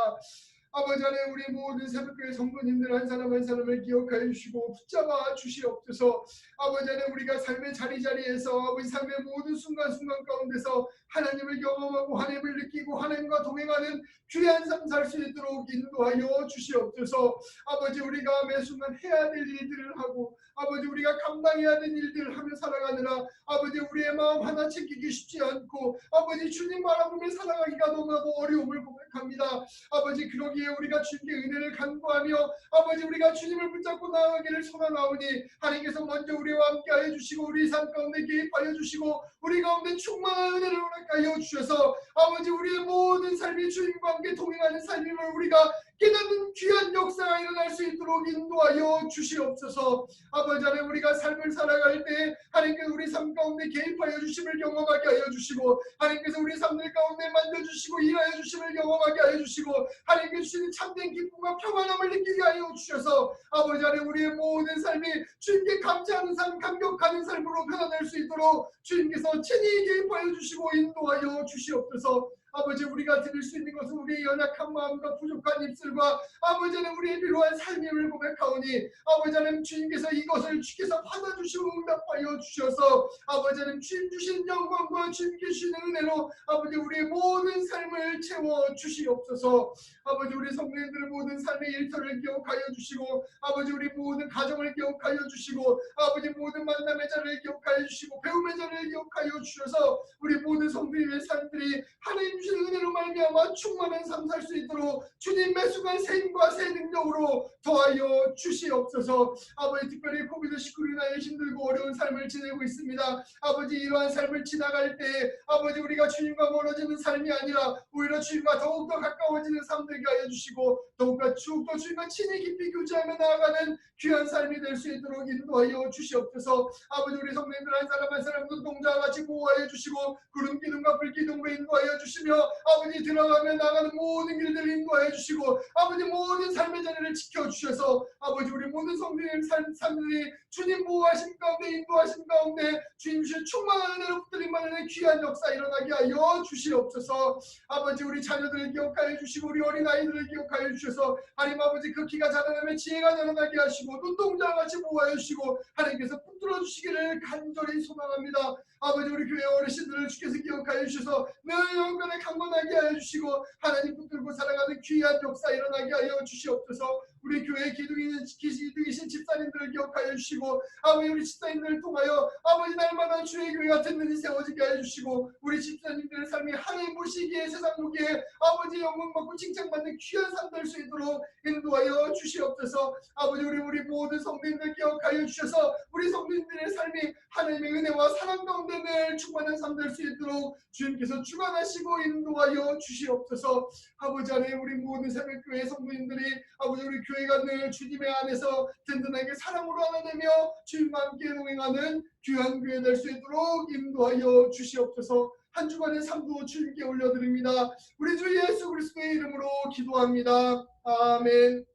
아버지 하나님 우리 모든 새벽교회 성도님들 한 사람 한 사람을 기억하여 주시고 붙잡아 주시옵소서. 아버지 하나님 우리가 삶의 자리자리에서 아버지 삶의 모든 순간순간 가운데서 하나님을 경험하고 하나님을 느끼고 하나님과 동행하는 귀한 삶 살 수 있도록 인도하여 주시옵소서. 아버지 우리가 매 순간 해야 될 일들을 하고 아버지 우리가 감당해야 될 일들을 하며 살아가느라 아버지 우리의 마음 하나 챙기기 쉽지 않고 아버지 주님 바라보며 살아가기가 너무나도 어려움을 고백합니다. 아버지 그러기에 우리가 주님께 은혜를 간구하며 아버지 우리가 주님을 붙잡고 나아가기를 소망하오니 하나님께서 먼저 우리와 함께하여 주시고 우리 삶 가운데 개입하여 주시고 우리 가운데 충만한 은혜를 허락하여 주셔서 아버지 우리의 모든 삶이 주님과 함께 동행하는 삶임을 우리가 깨닫는 귀한 역사가 일어날 수 있도록 인도하여 주시옵소서. 아버지 하나님 우리가 삶을 살아갈 때 하나님께서 우리 삶 가운데 개입하여 주심을 경험하게 하여 주시고 하나님께서 우리 삶들 가운데 만져주시고 일하여 주심을 경험하게 하여 주시고 하나님께서 주시는 참된 기쁨과 평안함을 느끼게 하여 주셔서 아버지 하나님 우리의 모든 삶이 주님께 감사하는 삶 감격하는 삶으로 변화될 수 있도록 주님께서 친히 개입하여 주시고 인도하여 주시옵소서. 아버지 우리가 드릴 수 있는 것은 우리의 연약한 마음과 부족한 입술과 아버지 하나님 우리의 필요한 삶임을 고백하오니 아버지 하나님 주님께서 이것을 주께서 받아주시고 응답하여 주셔서 아버지 하나님 주님 주신 영광과 주님께 주시는 은혜로 아버지 우리의 모든 삶을 채워 주시옵소서. 아버지 우리 성도님들의 모든 삶의 일터를 기억하여 주시고 아버지 우리 모든 가정을 기억하여 주시고 아버지 모든 만남의 자리를 기억하여 주시고 배움의 자리를 기억하여 주셔서 우리 모든 성도님의 삶들이 하나님 주신 은혜로 말미암아 충만한 삶 살 수 있도록 주님 매 순간 새 힘과 새 능력으로 더하여 주시옵소서. 아버지 특별히 코비드19로 인하여 힘들고 어려운 삶을 지내고 있습니다. 아버지 이러한 삶을 지나갈 때 아버지 우리가 주님과 멀어지는 삶이 아니라 오히려 주님과 더욱더 가까워지는 삶 되게 하여 주시고 더욱더 주님과 친히 깊이 교제하며 나아가는 귀한 삶이 될 수 있도록 인도하여 주시옵소서. 아버지 우리 성도님들 한 사람 한 사람 눈동자와 같이 보호하여 주시고 구름 기둥과 불 기둥으로 인도하여 주시며 아버지 들어가며 나가는 모든 길들을 인도하여 주시고 아버지 모든 삶의 자리를 지켜주셔서 아버지 우리 모든 성도님 삶들이 주님 보호하심 가운데 인도하심 가운데 주님 주신 충만한 은혜로 붙들림 받는 귀한 역사 일어나게 하여 주시옵소서. 아버지 우리 자녀들을 기억하여 주시고 우리 어린아이들을 기억하여 주셔서 하나님 아버지 그 키가 자라나며 지혜가 자라나게 하시고 눈동자와 같이 보호하여 주시고 하나님께서 붙들어 주시기를 간절히 소망합니다. 아버지 우리 교회 어르신들을 주께서 기억하여 주셔서 늘 영변에 강건하게 하여 주시고 하나님 붙들고 살아가는 귀한 역사 일어나게 하여 주시옵소서. 우리 교회 기둥이신 집사님들을 기억하여 주시고 아버지 우리 집사님들을 통하여 아버지 날마다 주의 교회 같은 눈이 세워지게 하여 주시고 우리 집사님들의 삶이 하나님 보시기에 세상 보기에 아버지 영광 받고 칭찬받는 귀한 삶 될 수 있도록 인도하여 주시옵소서. 아버지 우리 모든 성도님들 기억하여 주셔서 우리 성도님들의 삶이 하나님의 은혜와 사랑 가운데 늘 충만한 삶 될 수 있도록 주님께서 주관하시고 인도하여 주시옵소서. 아버지 하나님 우리 모든 새벽교회 성도님들이 아버지 우리 교회가 늘 주님의 안에서 든든하게 사랑으로 하나 되며 주님과 함께 동행하는 귀한 교회 될 수 있도록 인도하여 주시옵소서. 한 주간의 삶도 주님께 올려드립니다. 우리 주 예수 그리스도의 이름으로 기도합니다. 아멘.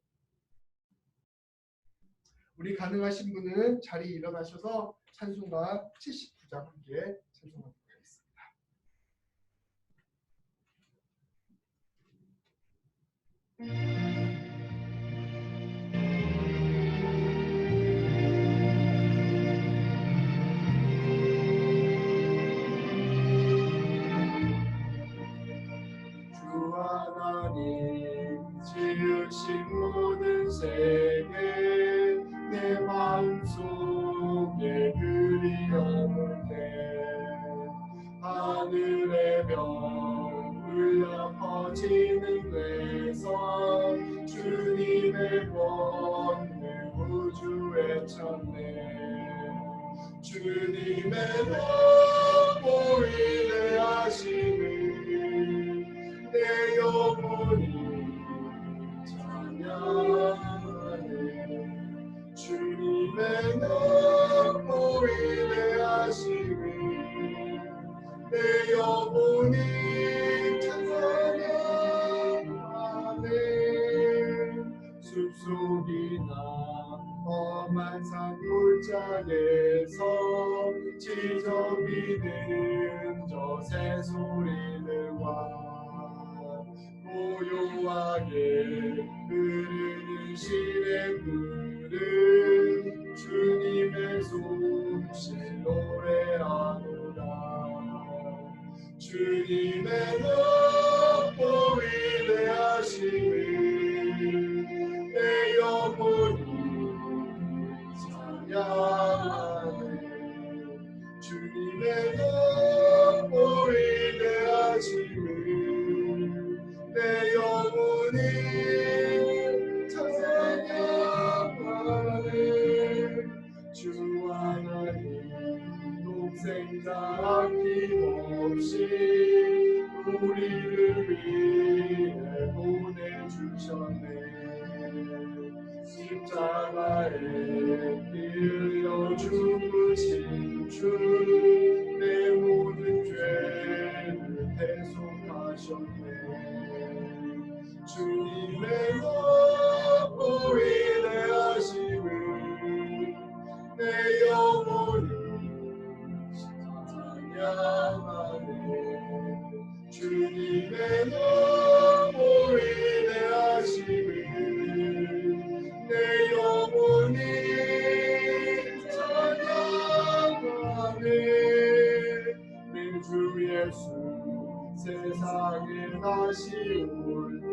우리 가능하신 분은 자리에 일어나셔서 찬송가 79장 함께 찬송합니다. 주 하나님 지으신 모든 세계 내 마음속에 그리워오네. 하늘의 별 울려 퍼지는 외성 주님의 권능 우주에 쳤네. 주님의 너무 위대하심을 내 영혼이 찬양하네. 주님의 너무 위대하심을 내 영혼이 찬양하네. 숲속이나 험한 산 골짜기에서 지저귀는 저 새소리들과 고요하게 흐르는 시냇물은 주님의 솜씨 노래하노라. 주님의 너무 위대하심을 내 영혼이 찬양하네. 주님의 너무 위대하심을 내 영혼이 찬양하네. 주 하나님 동생자 아낌없이 우리를 위해 보내주셨네. 십자가에 피 흘려 죽으신 주 내 모든 죄를 대속하셨네. 주님의 너무 위대하심을 내 영혼이 찬양하네. 주님의 너무 위대하심을 내 영혼이 찬양하네. 내 주 예수 세상에 다시 올 때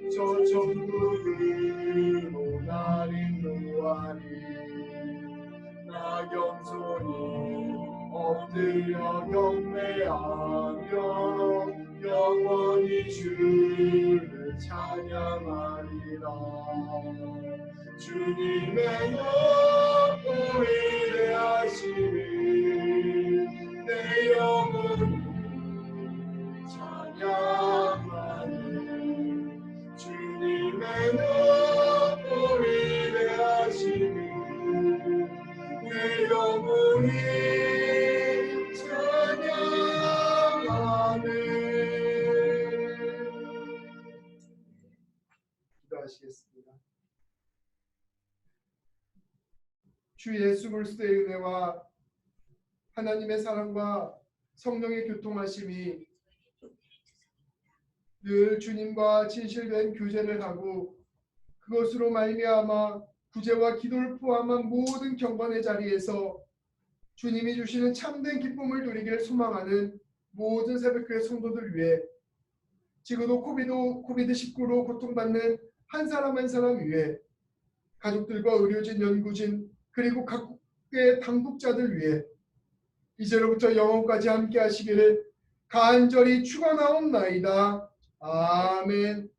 저 천국으로 날 인도하리. 나 겸손히 엎드려 경배하며 영원히 주를 찬양하리라. 주님의 너무 위대하심을 내 영혼이 찬양하네. 주님의 너무 위대하심을 내 영혼이 찬양하네. 기도하시겠습니다. 주 예수 그리스도의 은혜와 하나님의 사랑과 성령의 교통하심이 늘 주님과 진실된 교제를 하고 그것으로 말미암아 구제와 기도를 포함한 모든 경건의 자리에서 주님이 주시는 참된 기쁨을 누리기를 소망하는 모든 새벽교회 성도들 위해 지금도 코비드-19로 고통받는 한 사람 한 사람 위해 가족들과 의료진, 연구진 그리고 각국의 당국자들 위해 이제로부터 영원까지 함께 하시기를 간절히 축원하옵나이다. 아멘.